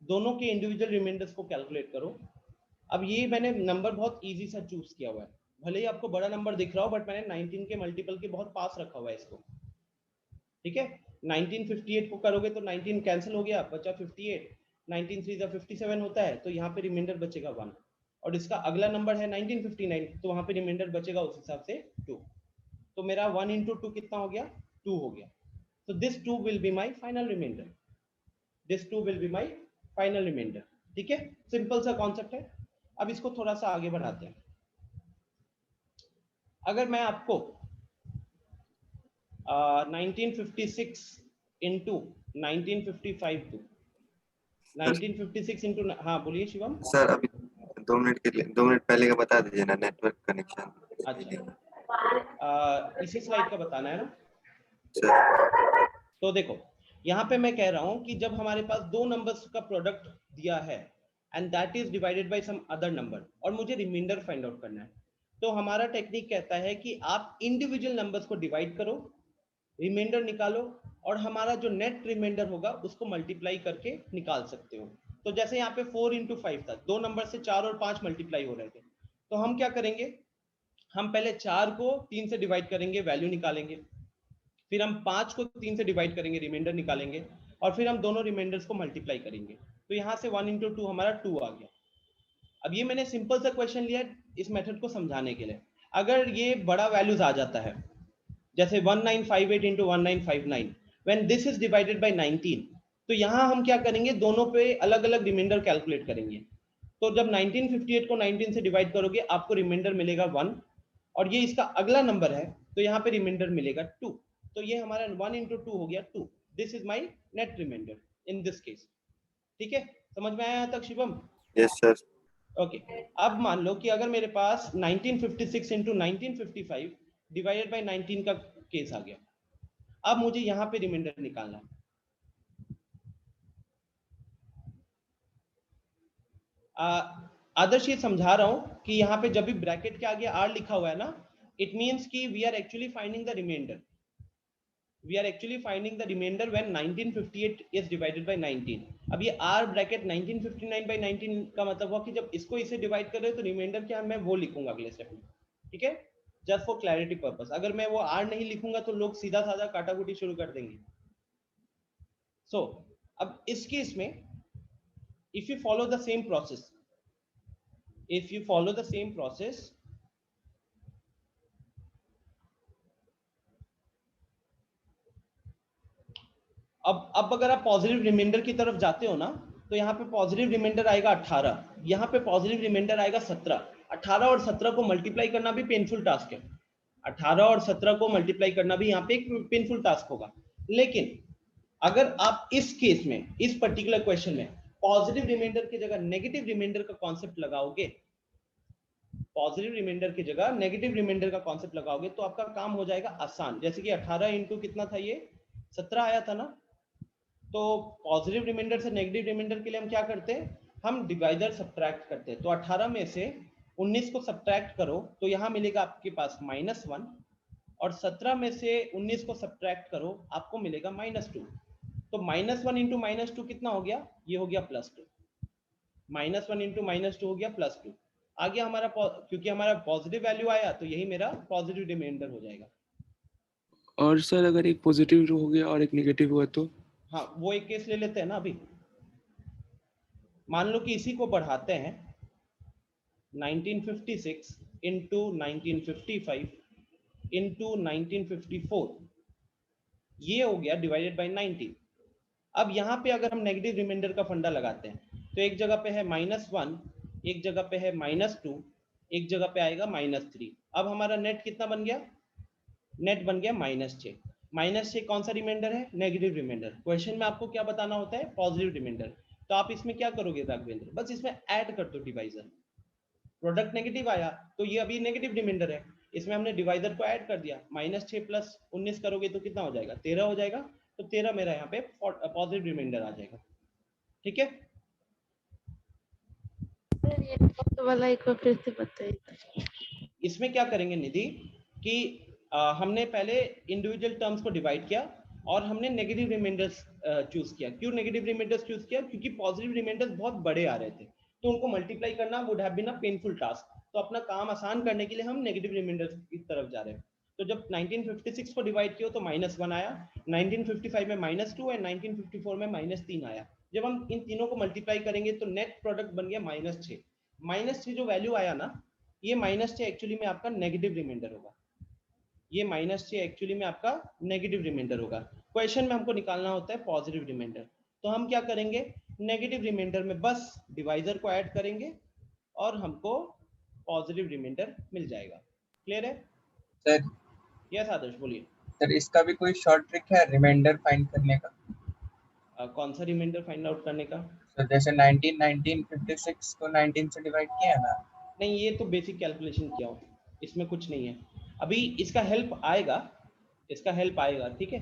दोनों के इंडिविजुअल रिमाइंडर्स को कैलकुलेट करो। अब ये मैंने नंबर बहुत इजी सा चूज किया हुआ है, भले ही आपको बड़ा नंबर दिख रहा हो बट मैंने 19 के मल्टीपल के बहुत पास रखा हुआ है इसको, ठीक है। 1958 को करोगे तो 19 कैंसिल हो गया, बचा 58, 19 3 57 होता है, तो यहाँ पे रिमाइंडर बचेगा 1। और इसका अगला नंबर है 1959, तो वहां पे रिमाइंडर बचेगा उस हिसाब से 2। तो मेरा 1 into 2 कितना हो गया, 2 हो गया। So this 2 will be my final remainder. This 2 will be my final remainder. ठीक है, सिंपल सा कॉन्सेप्ट है। अब इसको थोड़ा सा आगे बढ़ाते हैं। अगर मैं आपको 1956 into 1955 दूं, 1956 into, हाँ बोलिए शिवम। सर अभी 2 मिनट के लिए, 2 मिनट पहले का बता दीजिए ना, नेटवर्क कनेक्शन। अच्छा, इसी स्लाइड का बताना है ना सर। तो देखो यहाँ पे मैं कह रहा हूँ कि जब हमारे पास दो नंबर्स का प्रोडक्ट दिया है and that is divided by some other number और मुझे रिमाइंडर फाइंड आउट करना है, तो हमारा टेक्निक कहता है कि आप इंडिविजुअल नंबर्स को डिवाइड करो, रिमाइंडर निकालो और हमारा जो नेट रिमाइंडर होगा उसको मल्टीप्लाई करके निकाल सकते हो। तो जैसे यहाँ पे 4 into 5 था, दो नंबर से 4 और 5 मल्टीप्लाई हो रहे थे, तो हम क्या करेंगे, हम पहले 4 को 3 से डिवाइड करेंगे, वैल्यू निकालेंगे, फिर हम 5 को 3 से डिवाइड करेंगे, रिमाइंडर निकालेंगे, और फिर हम दोनों रिमाइंडर्स को मल्टीप्लाई करेंगे। तो यहाँ से 1 into 2 हमारा 2 आ गया। अब ये मैंने सिंपल सा क्वेश्चन लिया इस मेथड को समझाने के लिए। अगर ये बड़ा वैल्यूज आ जाता है जैसे 1958 into 1959 when this is divided bye 19, तो यहाँ हम क्या करेंगे, दोनों पे अलग अलग रिमाइंडर कैलकुलेट करेंगे। तो जब 1958 को 19 से डिवाइड करोगे आपको रिमाइंडर मिलेगा 1 और ये इसका अगला नंबर है तो यहाँ पे रिमाइंडर मिलेगा 2। तो ये हमारा 1 into 2 हो गया 2। This is my net reminder in this case. ठीक है, समझ में आया यहाँ तक शिवम? Yes sir. ओके, अब मान लो कि अगर मेरे पास 1956 into 1955 डिवाइडेड बाय 19 का केस आ गया। अब मुझे यहाँ पे रिमाइंडर निकालना है। आदर्श ये समझा रहा हूं कि यहाँ पे जब भी ब्रैकेट के आगे r लिखा हुआ है ना, इट मींस कि we are actually finding the reminder. We are actually finding the remainder when 1958 is divided by 19. अब ये r ब्रैकेट 1959 by 19 का मतलब हुआ कि जब इसको इसे डिवाइड कर रहे हो तो रिमाइंडर क्या है मैं वो लिखूंगा अगले स्टेप में. ठीक है, जस्ट फॉर क्लैरिटी पर्पस. अगर मैं वो r नहीं लिखूंगा तो लोग सीधा साधा काटाकुटी शुरू कर देंगे. सो अब इस केस में if you follow the same process, if you follow the same process, अब अगर आप पॉजिटिव रिमाइंडर की तरफ जाते हो ना, तो यहाँ पे पॉजिटिव रिमाइंडर आएगा 18, यहाँ पे पॉजिटिव रिमाइंडर आएगा 17. 18 और 17 को मल्टीप्लाई करना भी पेनफुल टास्क है. 18 और 17 को मल्टीप्लाई करना भी यहाँ पे एक पेनफुल टास्क होगा. लेकिन अगर आप इस केस में, इस पर्टिकुलर क्वेश्चन में पॉजिटिव रिमाइंडर की जगह नेगेटिव रिमाइंडर का कॉन्सेप्ट लगाओगे, पॉजिटिव रिमाइंडर की जगह नेगेटिव रिमाइंडर का कॉन्सेप्ट लगाओगे तो आपका काम हो जाएगा आसान. जैसे कि 18 इंटू कितना था, ये 17 आया था ना. तो पॉजिटिव रिमाइंडर से नेगेटिव रिमाइंडर के लिए हम क्या करते हैं, हम डिवाइडर सब्ट्रैक्ट करते हैं. तो 18 में से 19 को सब्ट्रैक्ट करो तो यहाँ मिलेगा आपके पास -1, और 17 में से 19 को सब्ट्रैक्ट करो आपको मिलेगा -2. तो -1 इंटू -2 कितना हो गया, ये हो गया +2. -1 इंटू -2 हो गया +2. आ गया हमारा, क्योंकि हमारा पॉजिटिव वैल्यू आया तो यही मेरा पॉजिटिव रिमाइंडर हो जाएगा. और सर अगर एक पॉजिटिव हो गया और एक नेगेटिव हुआ तो? हाँ, वो एक केस ले लेते हैं ना. अभी मान लो कि इसी को बढ़ाते हैं 1956 इंटू 1955 इंटू 1954, ये हो गया डिवाइडेड बाय 90. अब यहाँ पे अगर हम नेगेटिव रिमाइंडर का फंडा लगाते हैं तो एक जगह पे है -1, एक जगह पे है -2, एक जगह पे आएगा -3. अब हमारा नेट कितना बन गया, नेट बन गया -6. -6 कौन सा रिमाइंडर है, नेगेटिव रिमाइंडर. क्वेश्चन में आपको क्या बताना होता है, पॉजिटिव रिमाइंडर. तो आप इसमें क्या करोगे राघवेंद्र, बस इसमें ऐड कर दो डिवाइजर. प्रोडक्ट नेगेटिव आया तो ये अभी नेगेटिव रिमाइंडर है, इसमें हमने डिवाइजर को ऐड कर दिया. -6 प्लस 19 करोगे तो कितना हो जाएगा, 13 हो जाएगा. तो 13 मेरा यहाँ पे पॉजिटिव रिमाइंडर आ जाएगा. ठीक है सर ये फर्स्ट वाला एक बार फिर से बताइए. इसमें क्या करेंगे निधि कि हमने पहले इंडिविजुअल टर्म्स को डिवाइड किया और हमने नेगेटिव रिमाइंडर्स चूज किया. क्यों नेगेटिव रिमाइंडर्स चूज किया, क्योंकि पॉजिटिव रिमाइंडर्स बहुत बड़े आ रहे थे तो उनको मल्टीप्लाई करना would have been a painful task. तो अपना काम आसान करने के लिए हम नेगेटिव रिमाइंडर्स की तरफ जा रहे हैं. तो जब 1956 को डिवाइड किया तो -1 आया, 1955 में -2 और 1954 में -3 आया. जब हम इन तीनों को मल्टीप्लाई करेंगे तो नेट प्रोडक्ट बन गया -6. -6 जो वैल्यू आया ना, ये -6 एक्चुअली में आपका नेगेटिव रिमाइंडर होगा. ये -6 एक्चुअली में आपका नेगेटिव रिमाइंडर होगा. क्वेश्चन में हमको निकालना होता है पॉजिटिव रिमाइंडर. तो हम क्या करेंगे, नेगेटिव रिमाइंडर में बस डिवाइजर को ऐड करेंगे और हमको पॉजिटिव रिमाइंडर मिल जाएगा. क्लियर है सर? यस आदर्श बोलिए. सर इसका भी कोई शॉर्ट ट्रिक है रिमाइंडर फाइंड करने का? कौन सा रिमाइंडर फाइंड आउट करने का? सर जैसे 1956 को 19 से डिवाइड किया है ना. नहीं, ये तो बेसिक कैलकुलेशन किया हो, इसमें कुछ नहीं है. अभी इसका हेल्प आएगा, इसका हेल्प आएगा. ठीक है,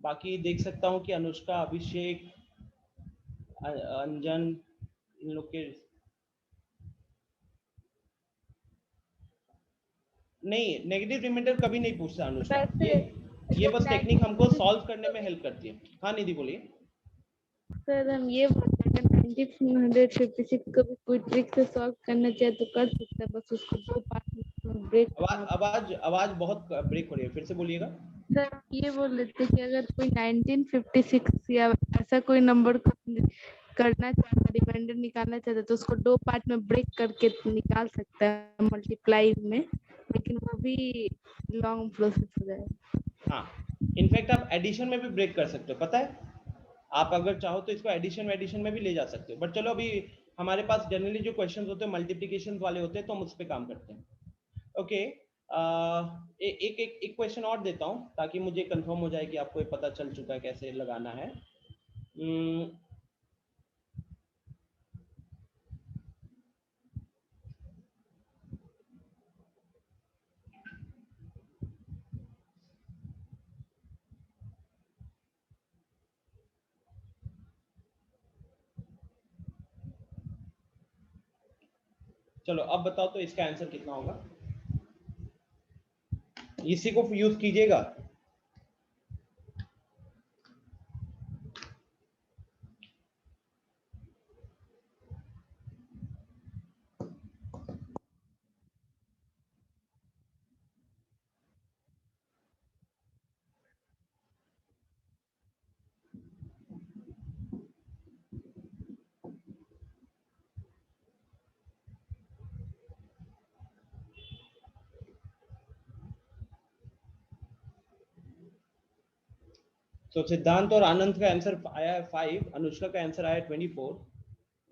बाकी देख सकता हूँ कि अनुष्का, अभिषेक, अंजन, इन लोग के नहीं, नेगेटिव रिमाइंडर कभी नहीं पूछता अनुष्का. ये बस टेक्निक हमको सॉल्व करने में हेल्प करती है. हाँ निधि बोलिए. सर हम ये बोलते हैं 1956 को भी कोई ट्रिक से सॉल्व करना चाहे तो कर सकते हैं, बस उसको 2 पार्ट में ब्रेक. आवाज बहुत ब्रेक हो रही है, फिर से बोलिएगा. सर ये बोल लेते हैं कि अगर कोई 1956 या ऐसा कोई नंबर को करना चाहता, रिमाइंडर निकालना चाहता तो उसको 2 पार्ट में ब्रेक करके निकाल सकता है मल्टीप्लाई में, लेकिन वो भी लॉन्ग प्रोसेस हो जाएगा. हाँ, इनफैक्ट आप एडिशन में भी ब्रेक कर सकते हो, पता है. आप अगर चाहो तो इसको एडिशन में भी ले जा सकते हो. बट चलो अभी हमारे पास जनरली जो क्वेश्चंस होते हैं मल्टीप्लिकेशन वाले होते हैं तो हम उस पर काम करते हैं. ओके, एक क्वेश्चन और देता हूँ ताकि मुझे कंफर्म हो जाए कि आपको ये पता चल चुका है कैसे लगाना है. चलो अब बताओ तो इसका आंसर कितना होगा, इसी को यूज कीजिएगा। तो सिद्धांत और आनंद का आंसर आया है 5, अनुष्का का आंसर आया है 24।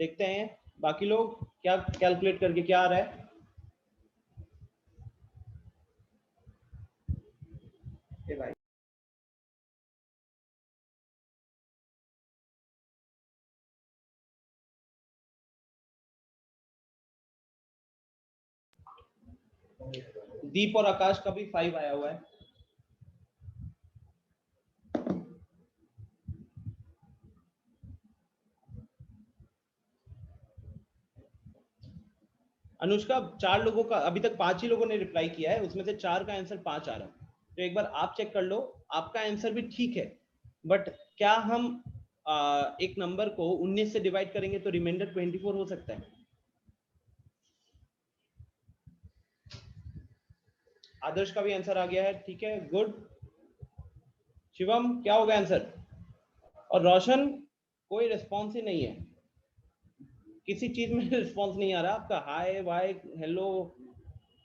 देखते हैं बाकी लोग क्या कैलकुलेट करके क्या आ रहा है। ए भाई दीप और आकाश का भी 5 आया हुआ है। अनुष्का 4 लोगों का अभी तक 5 ही लोगों ने रिप्लाई किया है, उसमें से 4 का आंसर 5 आ रहा है। तो एक बार आप चेक कर लो, आपका आंसर भी ठीक है, बट क्या हम एक नंबर को 19 से डिवाइड करेंगे तो रिमाइंडर 24 हो सकता है। आदर्श का भी आंसर आ गया है, ठीक है, गुड। शिवम क्या होगा आंसर? और रोशन कोई रिस्पॉन्स ही नहीं है, किसी चीज में रिस्पॉन्स नहीं आ रहा आपका। हाय वाई हेलो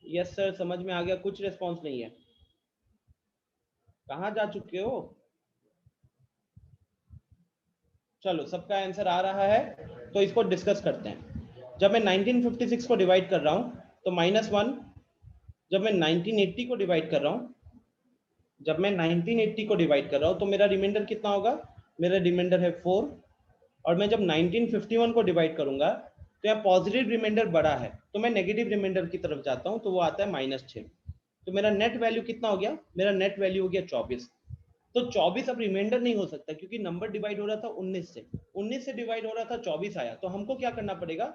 यस सर समझ में आ गया, कुछ रिस्पॉन्स नहीं है। कहाँ जा चुके हो? चलो सबका आंसर आ रहा है तो इसको डिस्कस करते हैं। जब मैं 1956 को डिवाइड कर रहा हूं तो -1, जब मैं 1980 को डिवाइड कर रहा हूं, जब मैं 1980 को डिवाइड कर रहा हूं तो मेरा रिमाइंडर कितना होगा? मेरा रिमाइंडर है 4। और मैं जब 1951 को डिवाइड करूंगा तो यहाँ पॉजिटिव रिमाइंडर बड़ा है तो मैं नेगेटिव रिमाइंडर की तरफ जाता हूँ, तो वो आता है -6। तो मेरा नेट वैल्यू कितना हो गया? मेरा नेट वैल्यू हो गया 24। तो 24 अब रिमाइंडर नहीं हो सकता क्योंकि नंबर डिवाइड हो रहा था 19 से, 19 से डिवाइड हो रहा था 24 आया। तो हमको क्या करना पड़ेगा?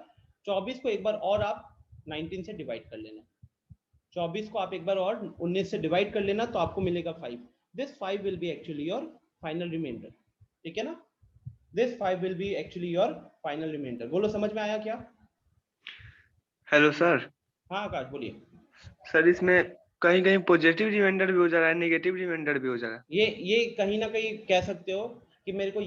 24 को एक बार और आप 19 से डिवाइड कर लेना, 24 को आप एक बार और 19 से डिवाइड कर लेना तो आपको मिलेगा 5। This 5 will be actually your final reminder, ठीक है ना? This 5 will be actually your final reminder. बोलो समझ में आया क्या? Hello sir. हाँ आकाश बोलिए। सर इसमें कहीं कहीं पॉजिटिव रिमाइंडर भी हो जा रहा है, नेगेटिव रिमाइंडर भी हो जा रहा है। ये कहीं ना कहीं कह सकते हो कि मेरे को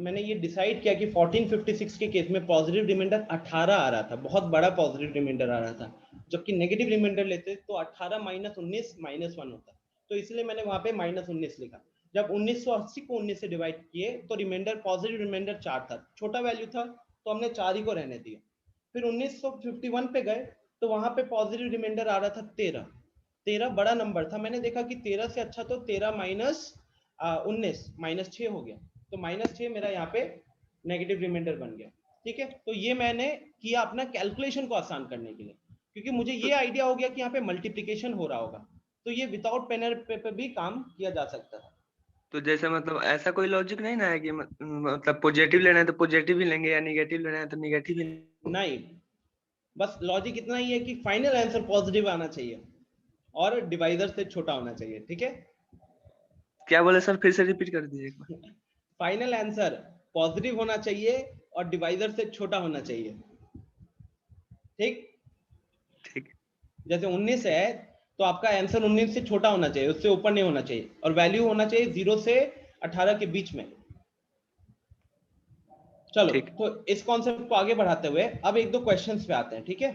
मैंने ये डिसाइड किया कि 1456 के केस में पॉजिटिव रिमाइंडर 18 आ रहा था, बहुत बड़ा पॉजिटिव रिमाइंडर आ रहा था, जबकि नेगेटिव रिमाइंडर लेते तो 18 - 19 -1 होता। तो इसलिए मैंने वहां पे -19 लिखा। जब 1980 को 19 से डिवाइड किए तो रिमाइंडर पॉजिटिव रिमाइंडर 4 था, छोटा वैल्यू था तो हमने 4 ही को रहने दिया। फिर 1951 पे गए तो वहां पे पॉजिटिव रिमाइंडर आ रहा था 13। 13 बड़ा नंबर था, मैंने देखा कि 13 से अच्छा तो 13 - 19 -6 हो गया, तो -6 मेरा यहाँ पे नेगेटिव रिमाइंडर बन गया। ठीक है, तो ये मैंने किया अपना कैलकुलेशन को आसान करने के लिए, क्योंकि मुझे ये आइडिया हो गया कि यहाँ पे मल्टीप्लिकेशन हो रहा होगा, तो ये विदाउट पेन एंड पेपर भी काम किया जा सकता था। तो जैसे मतलब ऐसा कोई लॉजिक नहीं ना है कि मतलब पॉजिटिव लेना है तो पॉजिटिव ही लेंगे या नेगेटिव लेना है तो नेगेटिव ही नहीं, बस लॉजिक इतना ही है कि फाइनल आंसर पॉजिटिव आना चाहिए और डिवाइजर से छोटा होना चाहिए। ठीक है, क्या बोले सर, फिर से रिपीट कर दीजिए एक बार। फाइनल आंसर पॉजिटिव होना चाहिए और डिवाइजर से छोटा होना चाहिए। ठीक ठीक। जैसे 19 है तो आपका आंसर 19 से छोटा होना चाहिए, उससे ऊपर नहीं होना चाहिए, और वैल्यू होना चाहिए 0 से 18 के बीच में। चलो तो इस कॉन्सेप्ट को आगे बढ़ाते हुए अब एक दो क्वेश्चंस पे आते हैं, ठीक है,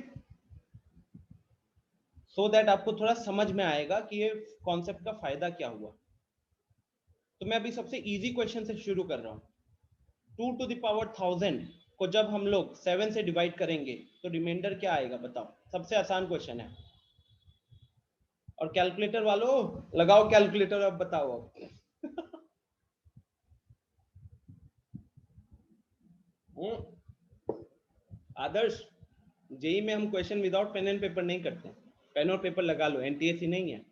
सो दैट आपको थोड़ा समझ में आएगा कि ये कॉन्सेप्ट का फायदा क्या हुआ। तो मैं अभी सबसे इजी क्वेश्चन से शुरू कर रहा हूँ। 2 to the power 1000 को जब हम लोग 7 से डिवाइड करेंगे तो रिमाइंडर क्या आएगा बताओ? सबसे आसान क्वेश्चन है। और कैलकुलेटर वालों लगाओ कैलकुलेटर, अब बताओ। आदर्श, जेई में हम question without pen and paper नहीं करते, पेन और पेपर लगा लो, एनटीएससी नहीं है।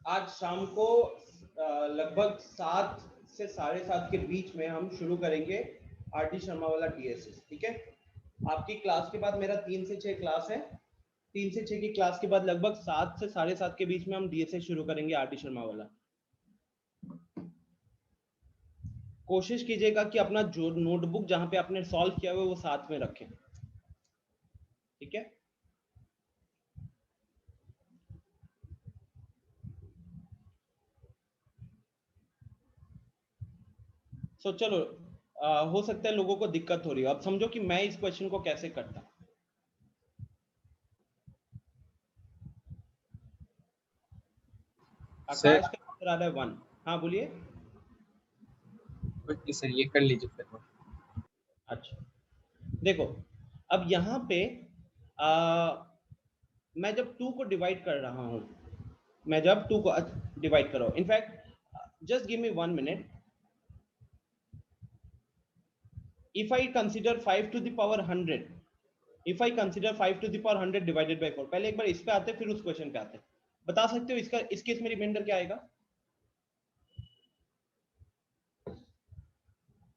आज शाम को लगभग 7 से 7:30 के बीच में हम शुरू करेंगे आरटी शर्मा वाला डीएसएस, ठीक है। आपकी क्लास के बाद मेरा 3 से 6 क्लास है, 3 से 6 की क्लास के बाद लगभग 7 से 7:30 के बीच में हम डीएसएस शुरू करेंगे आरटी शर्मा वाला। कोशिश कीजिएगा कि अपना जो नोटबुक जहां पे आपने सॉल्व किया हुआ वो साथ में रखें, ठीक है। सो चलो, हो सकता है लोगों को दिक्कत हो रही हो। अब समझो कि मैं इस क्वेश्चन को कैसे करता। आकाश का आंसर आ रहा है 1। हाँ बोलिए। सर ये कर लीजिए फिर। अच्छा देखो, अब यहाँ पे मैं जब 2 को डिवाइड कर रहा हूँ, मैं जब 2 को डिवाइड कर रहा हूँ, in fact just give me 1 minute. If I consider 5 to the power 100, if I consider 5 to the power 100 divided by 4, पहले एक बार इस पे आते फिर उस क्वेश्चन पे आते। बता सकते हो इसका इस केस में रिमाइंडर क्या आएगा?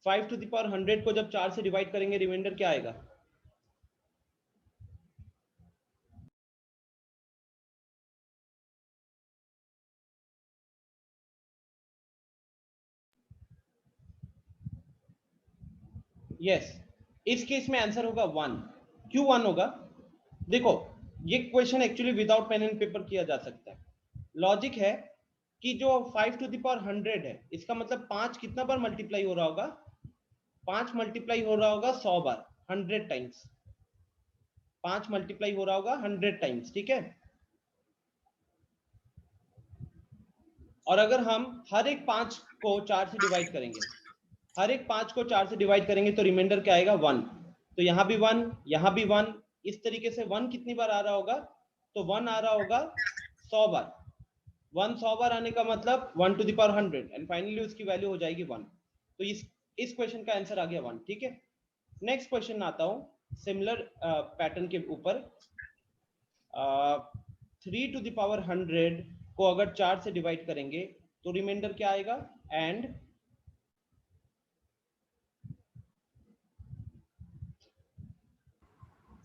5 to the power 100 को जब 4 से डिवाइड करेंगे रिमाइंडर क्या आएगा? यस, इस केस में आंसर होगा 1। क्यों 1 होगा? देखो ये question actually without pen and paper किया जा सकता है। लॉजिक है कि जो 5 to the power 100 है, इसका मतलब 5 कितना बार मल्टीप्लाई हो रहा होगा? 5 मल्टीप्लाई हो रहा होगा 100 बार, 100 टाइम्स। 5 मल्टीप्लाई हो रहा होगा 100 टाइम्स, ठीक है। और अगर हम हर एक 5 को 4 से डिवाइड करेंगे, हर एक 5 को 4 से डिवाइड करेंगे तो रिमाइंडर क्या आएगा? 1। तो यहाँ भी 1, यहाँ भी 1, इस तरीके से 1 कितनी बार आ रहा होगा? तो 1 आ रहा होगा 100 बार। 1 100 बार आने का मतलब 1 to the power 100 and finally उसकी वैल्यू हो जाएगी 1। तो इस क्वेश्चन का आंसर आ गया 1, ठीक है। नेक्स्ट क्वेश्चन आता हूं सिमिलर पैटर्न के ऊपर। 3 to the power 100 को अगर 4 से डिवाइड करेंगे तो रिमाइंडर क्या आएगा? एंड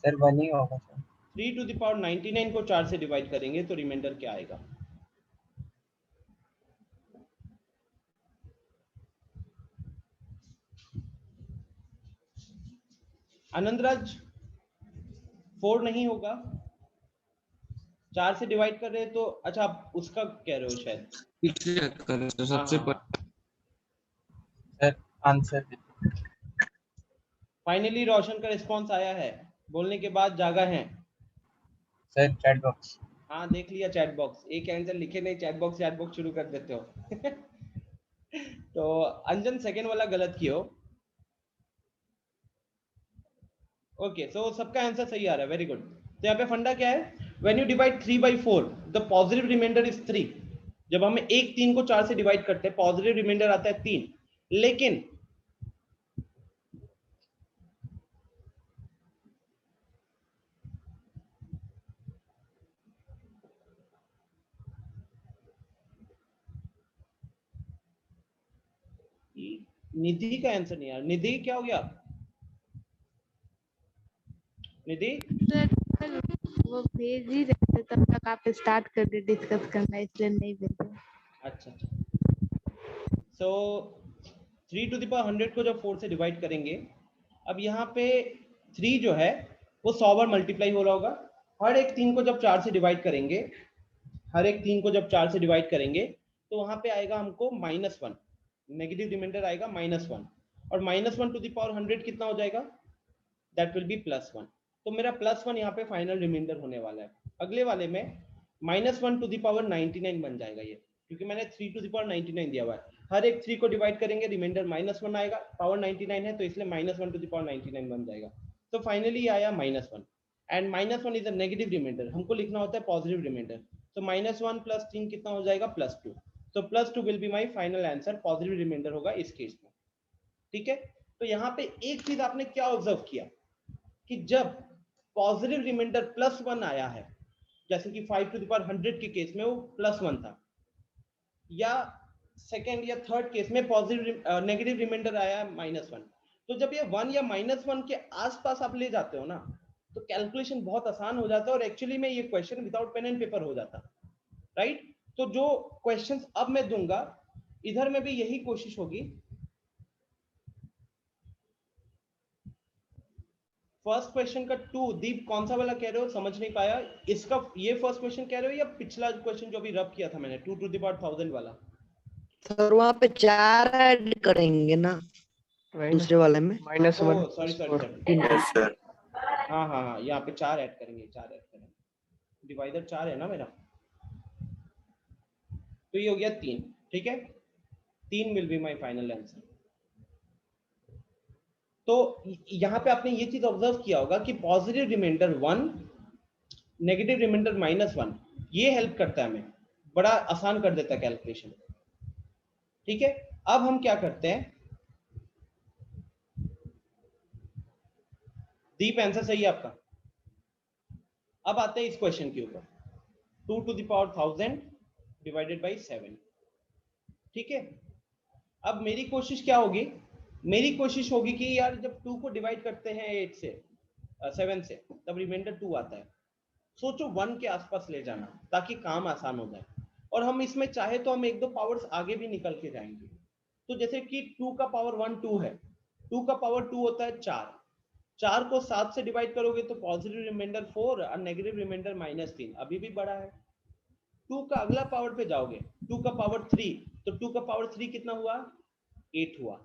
सर 1 ही होगा सर। 3 to the power 99 को 4 से डिवाइड करेंगे तो रिमाइंडर क्या आएगा? आनंदराज 4 नहीं होगा, 4 से डिवाइड कर रहे हैं तो अच्छा आप उसका कह रहे हो शायद। सबसे सर आंसर फाइनली रोशन का रिस्पांस आया है, बोलने के बाद जागा है सर। चैट बॉक्स, हाँ देख लिया चैट बॉक्स। एक आंसर लिखे नहीं, चैट बॉक्स शुरू कर देते हो। तो अंजन सेकंड वाला गलत किया। ओके सो सबका आंसर सही आ रहा है, वेरी गुड। तो यहाँ पे फंडा क्या है? When you divide 3 by 4 the positive reminder is 3। जब हम एक 3 को 4 से डिवाइड करते हैं पॉजिटिव रिमाइंडर आता है 3, लेकिन निधि का आंसर नहीं यार। निधि क्या हो गया? निधि वो भेज ही रहे थे, तब तक आप स्टार्ट कर दे डिस्कस करना, इसलिए नहीं भेजे। अच्छा सो 3 to the power 100 को जब 4 से डिवाइड करेंगे, अब यहाँ पे 3 जो है वो 100 बार मल्टीप्लाई हो रहा होगा। हर एक 3 को जब 4 से डिवाइड करेंगे, हर एक 3 को जब 4 से डिवाइड करेंगे तो वहां पे आएगा हमको -1, नेगेटिव रिमाइंडर आएगा -1। और -1 to the power 100 कितना हो जाएगा? That will be +1। तो मेरा +1 यहाँ पे फाइनल रिमाइंडर होने वाला है। अगले वाले में -1 to the power 99 बन जाएगा ये, क्योंकि मैंने 3 to the power 99 दिया हुआ है। हर एक 3 को डिवाइड करेंगे रिमाइंडर -1 आएगा, पावर 99 है तो इसलिए -1 to the power 99 बन जाएगा। तो फाइनली आया -1 and -1 is a negative reminder, हमको लिखना होता है पॉजिटिव रिमाइंडर। तो -1 + 3 कितना हो जाएगा? +2। तो +2 will be my final answer, positive reminder होगा इस केस में, ठीक है। तो यहाँ पे एक चीज आपने क्या ऑब्जर्व किया कि जब पॉजिटिव रिमाइंडर +1 आया है, जैसे कि 5 to the power 100 के केस में वो +1 था, या सेकेंड या थर्ड केस में पॉजिटिव नेगेटिव रिमाइंडर आया -1, तो जब ये 1 या -1 के आसपास आप ले जाते हो ना, तो कैलकुलेशन बहुत आसान हो जाता है और एक्चुअली में ये question without pen and paper हो जाता, राइट। तो जो क्वेश्चंस अब मैं दूंगा इधर में भी यही कोशिश होगी। फर्स्ट क्वेश्चन का 2, दीप कौन सा वाला कह रहे हो, समझ नहीं पाया। इसका ये फर्स्ट क्वेश्चन कह रहे हो या पिछला क्वेश्चन जो अभी रब किया था मैंने 2 to the power 1000 वाला? सर वहाँ पे 4 ऐड करेंगे ना दूसरे वाले में? -1 सॉरी सर हाँ, यहाँ पे 4 ऐड करेंगे, 4 ऐड करेंगे, डिवाइडर 4 है ना मेरा, तो ये हो गया 3, ठीक है। 3 will be my final answer. तो यहाँ पे आपने ये चीज ऑब्जर्व किया होगा कि पॉजिटिव रिमाइंडर 1, नेगेटिव रिमाइंडर -1, ये हेल्प करता है हमें, बड़ा आसान कर देता है कैलकुलेशन, ठीक है। अब हम क्या करते हैं, दीप आंसर सही है आपका। अब आते हैं इस क्वेश्चन के ऊपर, 2 to the power 1000 divided by 7, ठीक है। अब मेरी कोशिश क्या होगी, मेरी कोशिश होगी कि यार जब 2 को डिवाइड करते हैं 8 से 7 से, तब रिमाइंडर 2 आता है। सोचो 1 के आसपास ले जाना ताकि काम आसान हो जाए, और हम इसमें चाहे तो हम 1-2 पावर्स आगे भी निकल के जाएंगे। तो जैसे कि 2 का पावर 1 2 है, 2 का पावर 2 होता है 4, 4 को 7 से डिवाइड करोगे तो पॉजिटिव रिमाइंडर 4 और नेगेटिव रिमाइंडर -3, अभी भी बड़ा है। 2 का अगला पावर पे जाओगे, 2 का पावर 3, तो 2 का पावर 3 कितना हुआ, 8 हुआ,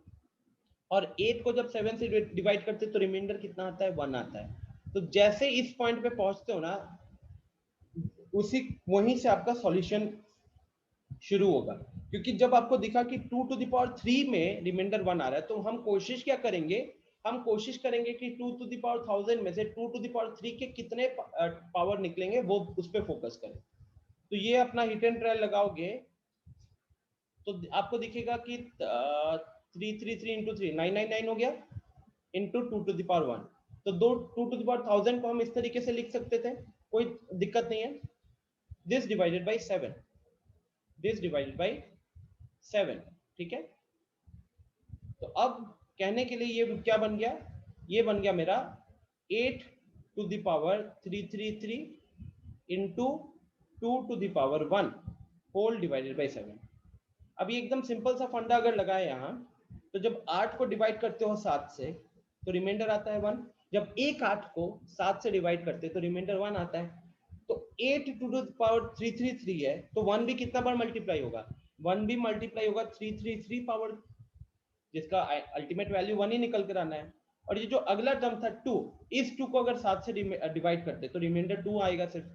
और 8 को जब 7 से डिवाइड करते तो रिमाइंडर कितना आता है, 1 आता है। तो जैसे इस पॉइंट पे पहुंचते हो ना, उसी वहीं से आपका सॉल्यूशन शुरू होगा, क्योंकि जब आपको दिखा कि 2 to the power 3 में रिमाइंडर 1 आ रहा है, तो हम कोशिश क्या करेंगे, हम कोशिश करेंगे कि 2 to the power 1000 में से 2 to the power 3 के कितने पावर निकलेंगे वो उस पर फोकस करें। तो ये अपना हिट एंड ट्रायल लगाओगे तो आपको दिखेगा कि 333 into 3 999 हो गया, into 2 to the power 1, तो 2 to the power 1000 को हम इस तरीके से लिख सकते थे, कोई दिक्कत नहीं है। This divided by 7, this divided by 7, ठीक है। तो अब कहने के लिए ये क्या बन गया, ये बन गया मेरा 8 to the power 333 into 2 to the power 1 whole divided by 7। अब ये एकदम सिंपल सा फंडा अगर लगाए यहाँ, तो जब 8 को डिवाइड करते हो 7 से तो रिमाइंडर आता है 1, जब एक 8 को 7 से डिवाइड करते तो रिमाइंडर 1 आता है। तो 8 to the power 333 है, तो 1 भी कितना बार मल्टीप्लाई होगा, 1 भी मल्टीप्लाई होगा 333 पावर, जिसका अल्टीमेट वैल्यू 1 ही निकल कर आना है। और ये जो अगला टर्म था 2, इस 2 को अगर 7 से डिवाइड करते तो रिमाइंडर 2 आएगा सिर्फ।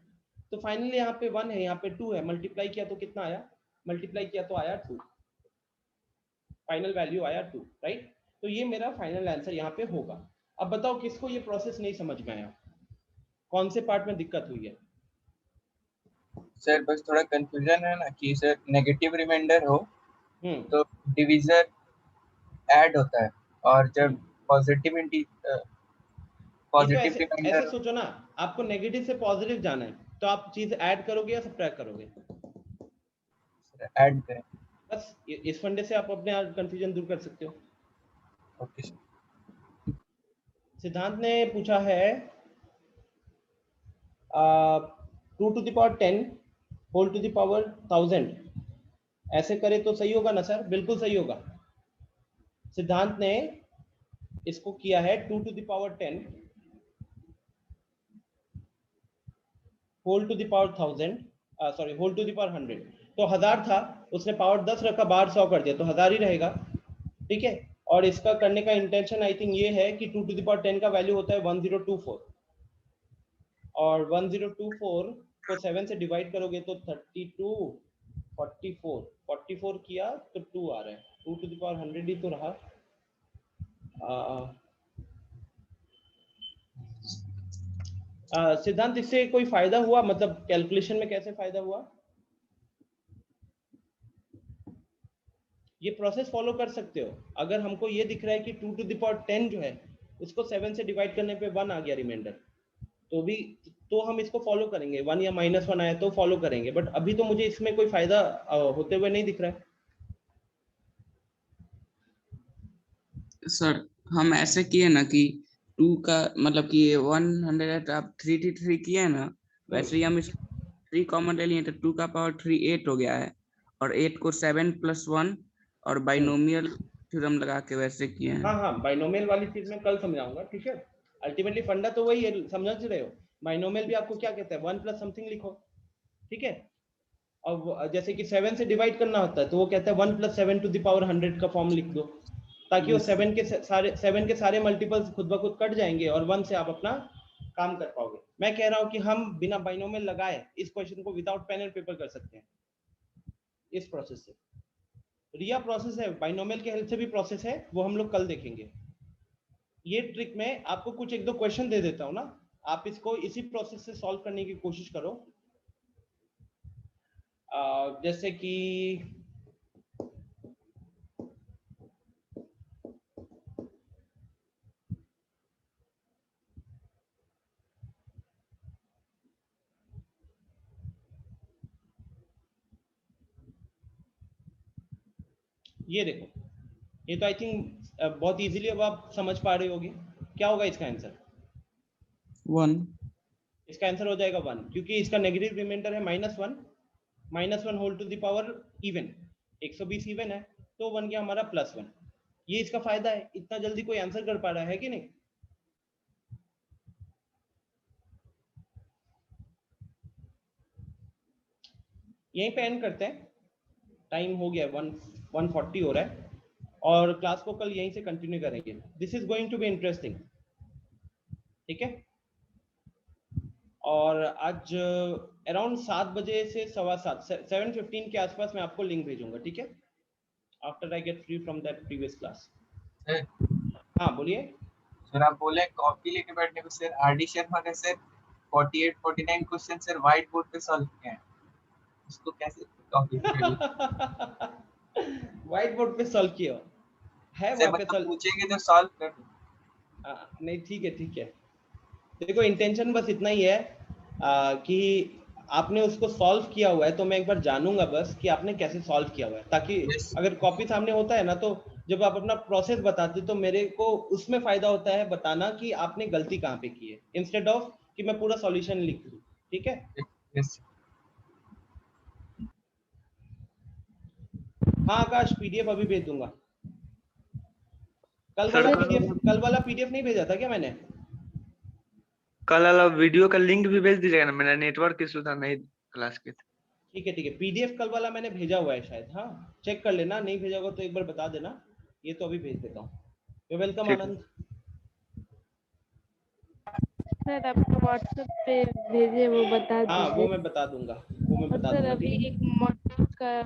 तो फाइनली यहाँ पे 1 है, यहाँ पे 2 है, मल्टीप्लाई किया तो कितना आया, मल्टीप्लाई किया तो आया 2, फाइनल वैल्यू आया 2, राइट। तो ये मेरा फाइनल आंसर यहाँ पे होगा। अब बताओ किसको ये प्रोसेस नहीं समझ में आया, कौन से पार्ट में दिक्कत हुई है? सर बस थोड़ा कंफ्यूजन है ना कि सर नेगेटिव रिमाइंडर हो तो डिवीजर ऐड होता है, और जब पॉजिटिव रिमाइंडर, ऐसे सोचो ना, आपको नेगेटिव से पॉजिटिव जाना है तो आप चीज ऐड करोगे या सब्ट्रैक्ट करोगे? ऐड करें। बस इस फंडे से आप अपने कंफ्यूजन दूर कर सकते हो। Okay sir. सिद्धांत ने पूछा है 2 to the power 10 whole to the power 1000, ऐसे करे तो सही होगा ना सर? बिल्कुल सही होगा। सिद्धांत ने इसको किया है 2 to the power 10 whole to the power 1000, sorry whole to the power 100, तो 1000 था, उसने पावर 10 रखा, बाहर 100 कर दिया तो 1000 ही रहेगा, ठीक है। और इसका करने का इंटेंशन आई थिंक ये है कि 2 to the power 10 का वैल्यू होता है 1024, और 1024 को 7 से डिवाइड करोगे तो 32 44 किया तो 2 आ रहा है, 2 to the power 100 ही तो रहा। सिद्धांत इससे कोई फायदा हुआ, मतलब कैलकुलेशन में कैसे फायदा हुआ? ये प्रोसेस फॉलो कर सकते हो। अगर हमको ये दिख रहा है कि 2 to the power 10 जो है उसको 7 से डिवाइड करने पे 1 आ गया रिमाइंडर, तो हम इसको फॉलो करेंगे, 1 या -1 आया तो फॉलो करेंगे, बट अभी तो मुझे इसमें कोई फायदा होते हुए नहीं दिख रहा है। सर हम ऐसे किए ना कि 2 का मतलब कि 100 आप 3 किए है ना, वैसे ही हम इस 3 कॉमन ले लिए तो 2 का पावर 3 8 हो गया है, और 8 को 7 + 1 और बाइनोमियल थ्योरम लगा के वैसे किए हैं। हाँ, बाइनोमियल वाली चीज मैं कल समझाऊंगा, ठीक है। अल्टीमेटली फंडा तो वही है, समझ रहे हो। बाइनोमियल भी आपको क्या कहता है, 1 + समथिंग लिखो, ठीक है। और जैसे कि 7 से डिवाइड करना होता है तो वो कहता है 1 + 7 ⁻ 100 का फॉर्म लिख दो, ताकि वो 7 के सारे मल्टीपल्स खुद ब खुद कट जाएंगे और 1 से आप अपना काम कर पाओगे। मैं कह रहा हूँ कि हम बिना बाइनोमियल लगाए इस क्वेश्चन को विदाउट पेन एंड पेपर कर सकते हैं, इस प्रोसेस से। रिया प्रोसेस है, बाइनोमियल के हेल्प से भी प्रोसेस है, वो हम लोग कल देखेंगे। ये ट्रिक में आपको कुछ 1-2 क्वेश्चन दे देता हूँ ना, आप इसको इसी प्रोसेस से सॉल्व करने की कोशिश करो। जैसे कि ये देखो, ये तो आई थिंक बहुत इजीली अब आप समझ पा रहे होगे। क्या होगा इसका आंसर? 1। इसका आंसर हो जाएगा 1, क्योंकि इसका नेगेटिव रिमाइंडर है -1, -1 whole to the power even, 120 even है, तो 1 गया हमारा +1। ये इसका फायदा है, इतना जल्दी कोई आंसर कर पा रहा है कि नहीं। यहीं पे एंड करते हैं, टाइम हो गया, 1:40 हो रहा है, और क्लास को कल यहीं से कंटिन्यू करेंगे। This is going to be interesting, ठीक है। और आज अराउंड 7 बजे से 7:15 7:15 के आसपास मैं आपको लिंक भेजूंगा, ठीक है, after I get free from that previous class. हाँ बोलिए सर। आप बोले कॉपी लेके बैठने को सर, आरडी शर्मा ने sir 48-49 question sir white board पे सॉल्व किए हैं, उसको कैसे कॉपी व्हाइट बोर्ड पे सॉल्व किया है, वहां पे मतलब पूछेंगे तो सॉल्व कर दो। नहीं ठीक है। देखो इंटेंशन बस इतना ही है कि आपने उसको सॉल्व किया हुआ है, तो मैं एक बार जानूंगा बस कि आपने कैसे सॉल्व किया हुआ है, ताकि अगर कॉपी सामने होता है ना, तो जब आप अपना प्रोसेस बताते तो मेरे को उसमें फायदा होता है बताना कि आपने गलती कहाँ पे की है, इंस्टेड ऑफ कि मैं पूरा सॉल्यूशन लिख दूं, ठीक है। हाँ आकाश, पीडीएफ अभी भेज दूंगा। कल वाला पीडीएफ नहीं भेजा था क्या मैंने? कल वाला वीडियो का लिंक भी भेज दीजिएगा ना, मेरा नेटवर्क इशू था, नहीं क्लास के। ठीक है पीडीएफ कल वाला मैंने भेजा हुआ है शायद, हाँ चेक कर लेना, नहीं भेजा होगा तो एक बार बता देना। ये तो अभी भेज देता हूँ। You welcome Anand. सर आपको व्हाट्सएप पे भेजे वो बता दीजिए। हाँ वो मैं बता दूंगा, सर अभी एक मॉडल का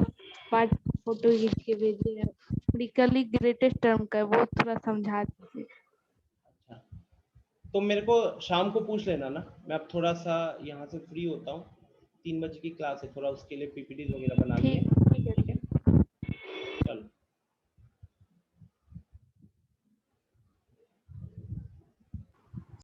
पार्ट फोटो खींच के भेजे है, प्रिकली ग्रेटेस्ट टर्म का, वो थोड़ा समझा दीजिए। अच्छा, तो मेरे को शाम को पूछ लेना ना, मैं अब थोड़ा सा यहाँ से फ्री होता हूँ, 3 बजे की क्लास है, थोड़ा उसके लिए पीपीटी वगैरह बनानी है, ठीक है।